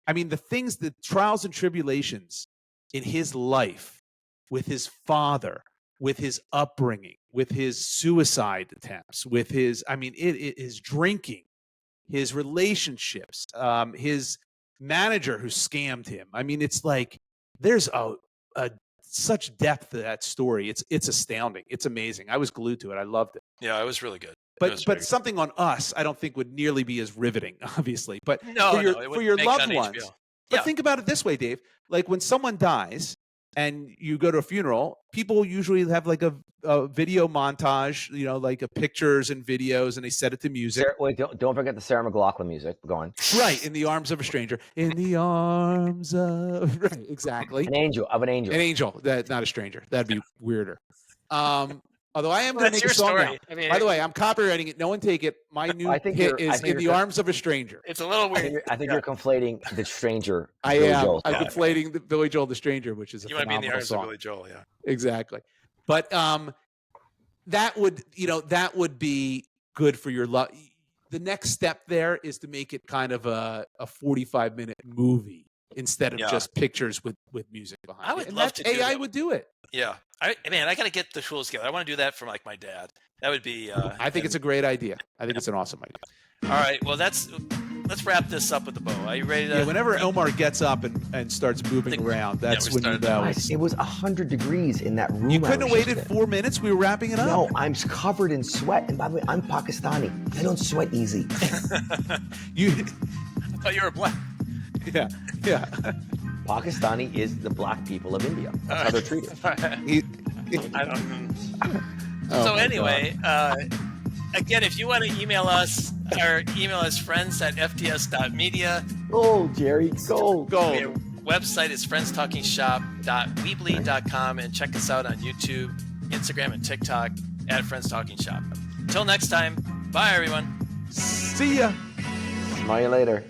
I mean, the trials and tribulations in his life, with his father, with his upbringing, with his suicide attempts, with his, his drinking, his relationships, his manager who scammed him. I mean, it's like there's a such depth to that story. It's astounding. It's amazing. I was glued to it. I loved it. Yeah, it was really good. But something on Us, I don't think would nearly be as riveting, obviously. But No, for your loved ones. HBO. But Yeah. think about it this way, Dave. Like when someone dies and you go to a funeral, people usually have like a video montage, like a pictures and videos, and they set it to music. Wait, don't forget the Sarah McLachlan music. Go on. Right, in the arms of a stranger. In the arms of right, exactly. An angel. An angel. That's not a stranger. That'd be weirder. Although I am going to make a song now. I mean, By the way, I'm copywriting it. No one take it. My new hit is In the Arms of a Stranger. It's a little weird. I think you're conflating the stranger. I Billy am. Joel. I'm conflating the Billy Joel, the Stranger, which is a You want to be in the phenomenal arms song. of Billy Joel, yeah. Exactly. But that would be good for your love. The next step there is to make it kind of a 45-minute movie instead of just pictures with music behind it. I would love to do AI that. would do it. Yeah. I got to get the tools together. I want to do that for like my dad. That would be. I think it's a great idea. I think it's an awesome idea. All right. Well, let's wrap this up with the bow. Are you ready to? Yeah, whenever Omar gets up and starts moving around, that's when you know. Guys, it was 100 degrees in that room. You couldn't have waited 4 minutes? We were wrapping it up. No, I'm covered in sweat. And by the way, I'm Pakistani. I don't sweat easy. Oh, you're a black. Yeah. Pakistani is the black people of India. That's how they're treated. I don't know. So anyway, again, if you want to email us, our email is friends@fts.media. Gold, Jerry, gold. Our website is friendstalkingshop.weebly.com, and check us out on YouTube, Instagram, and TikTok at Friends Talking Shop. Until next time, bye everyone. See ya. Smile you later.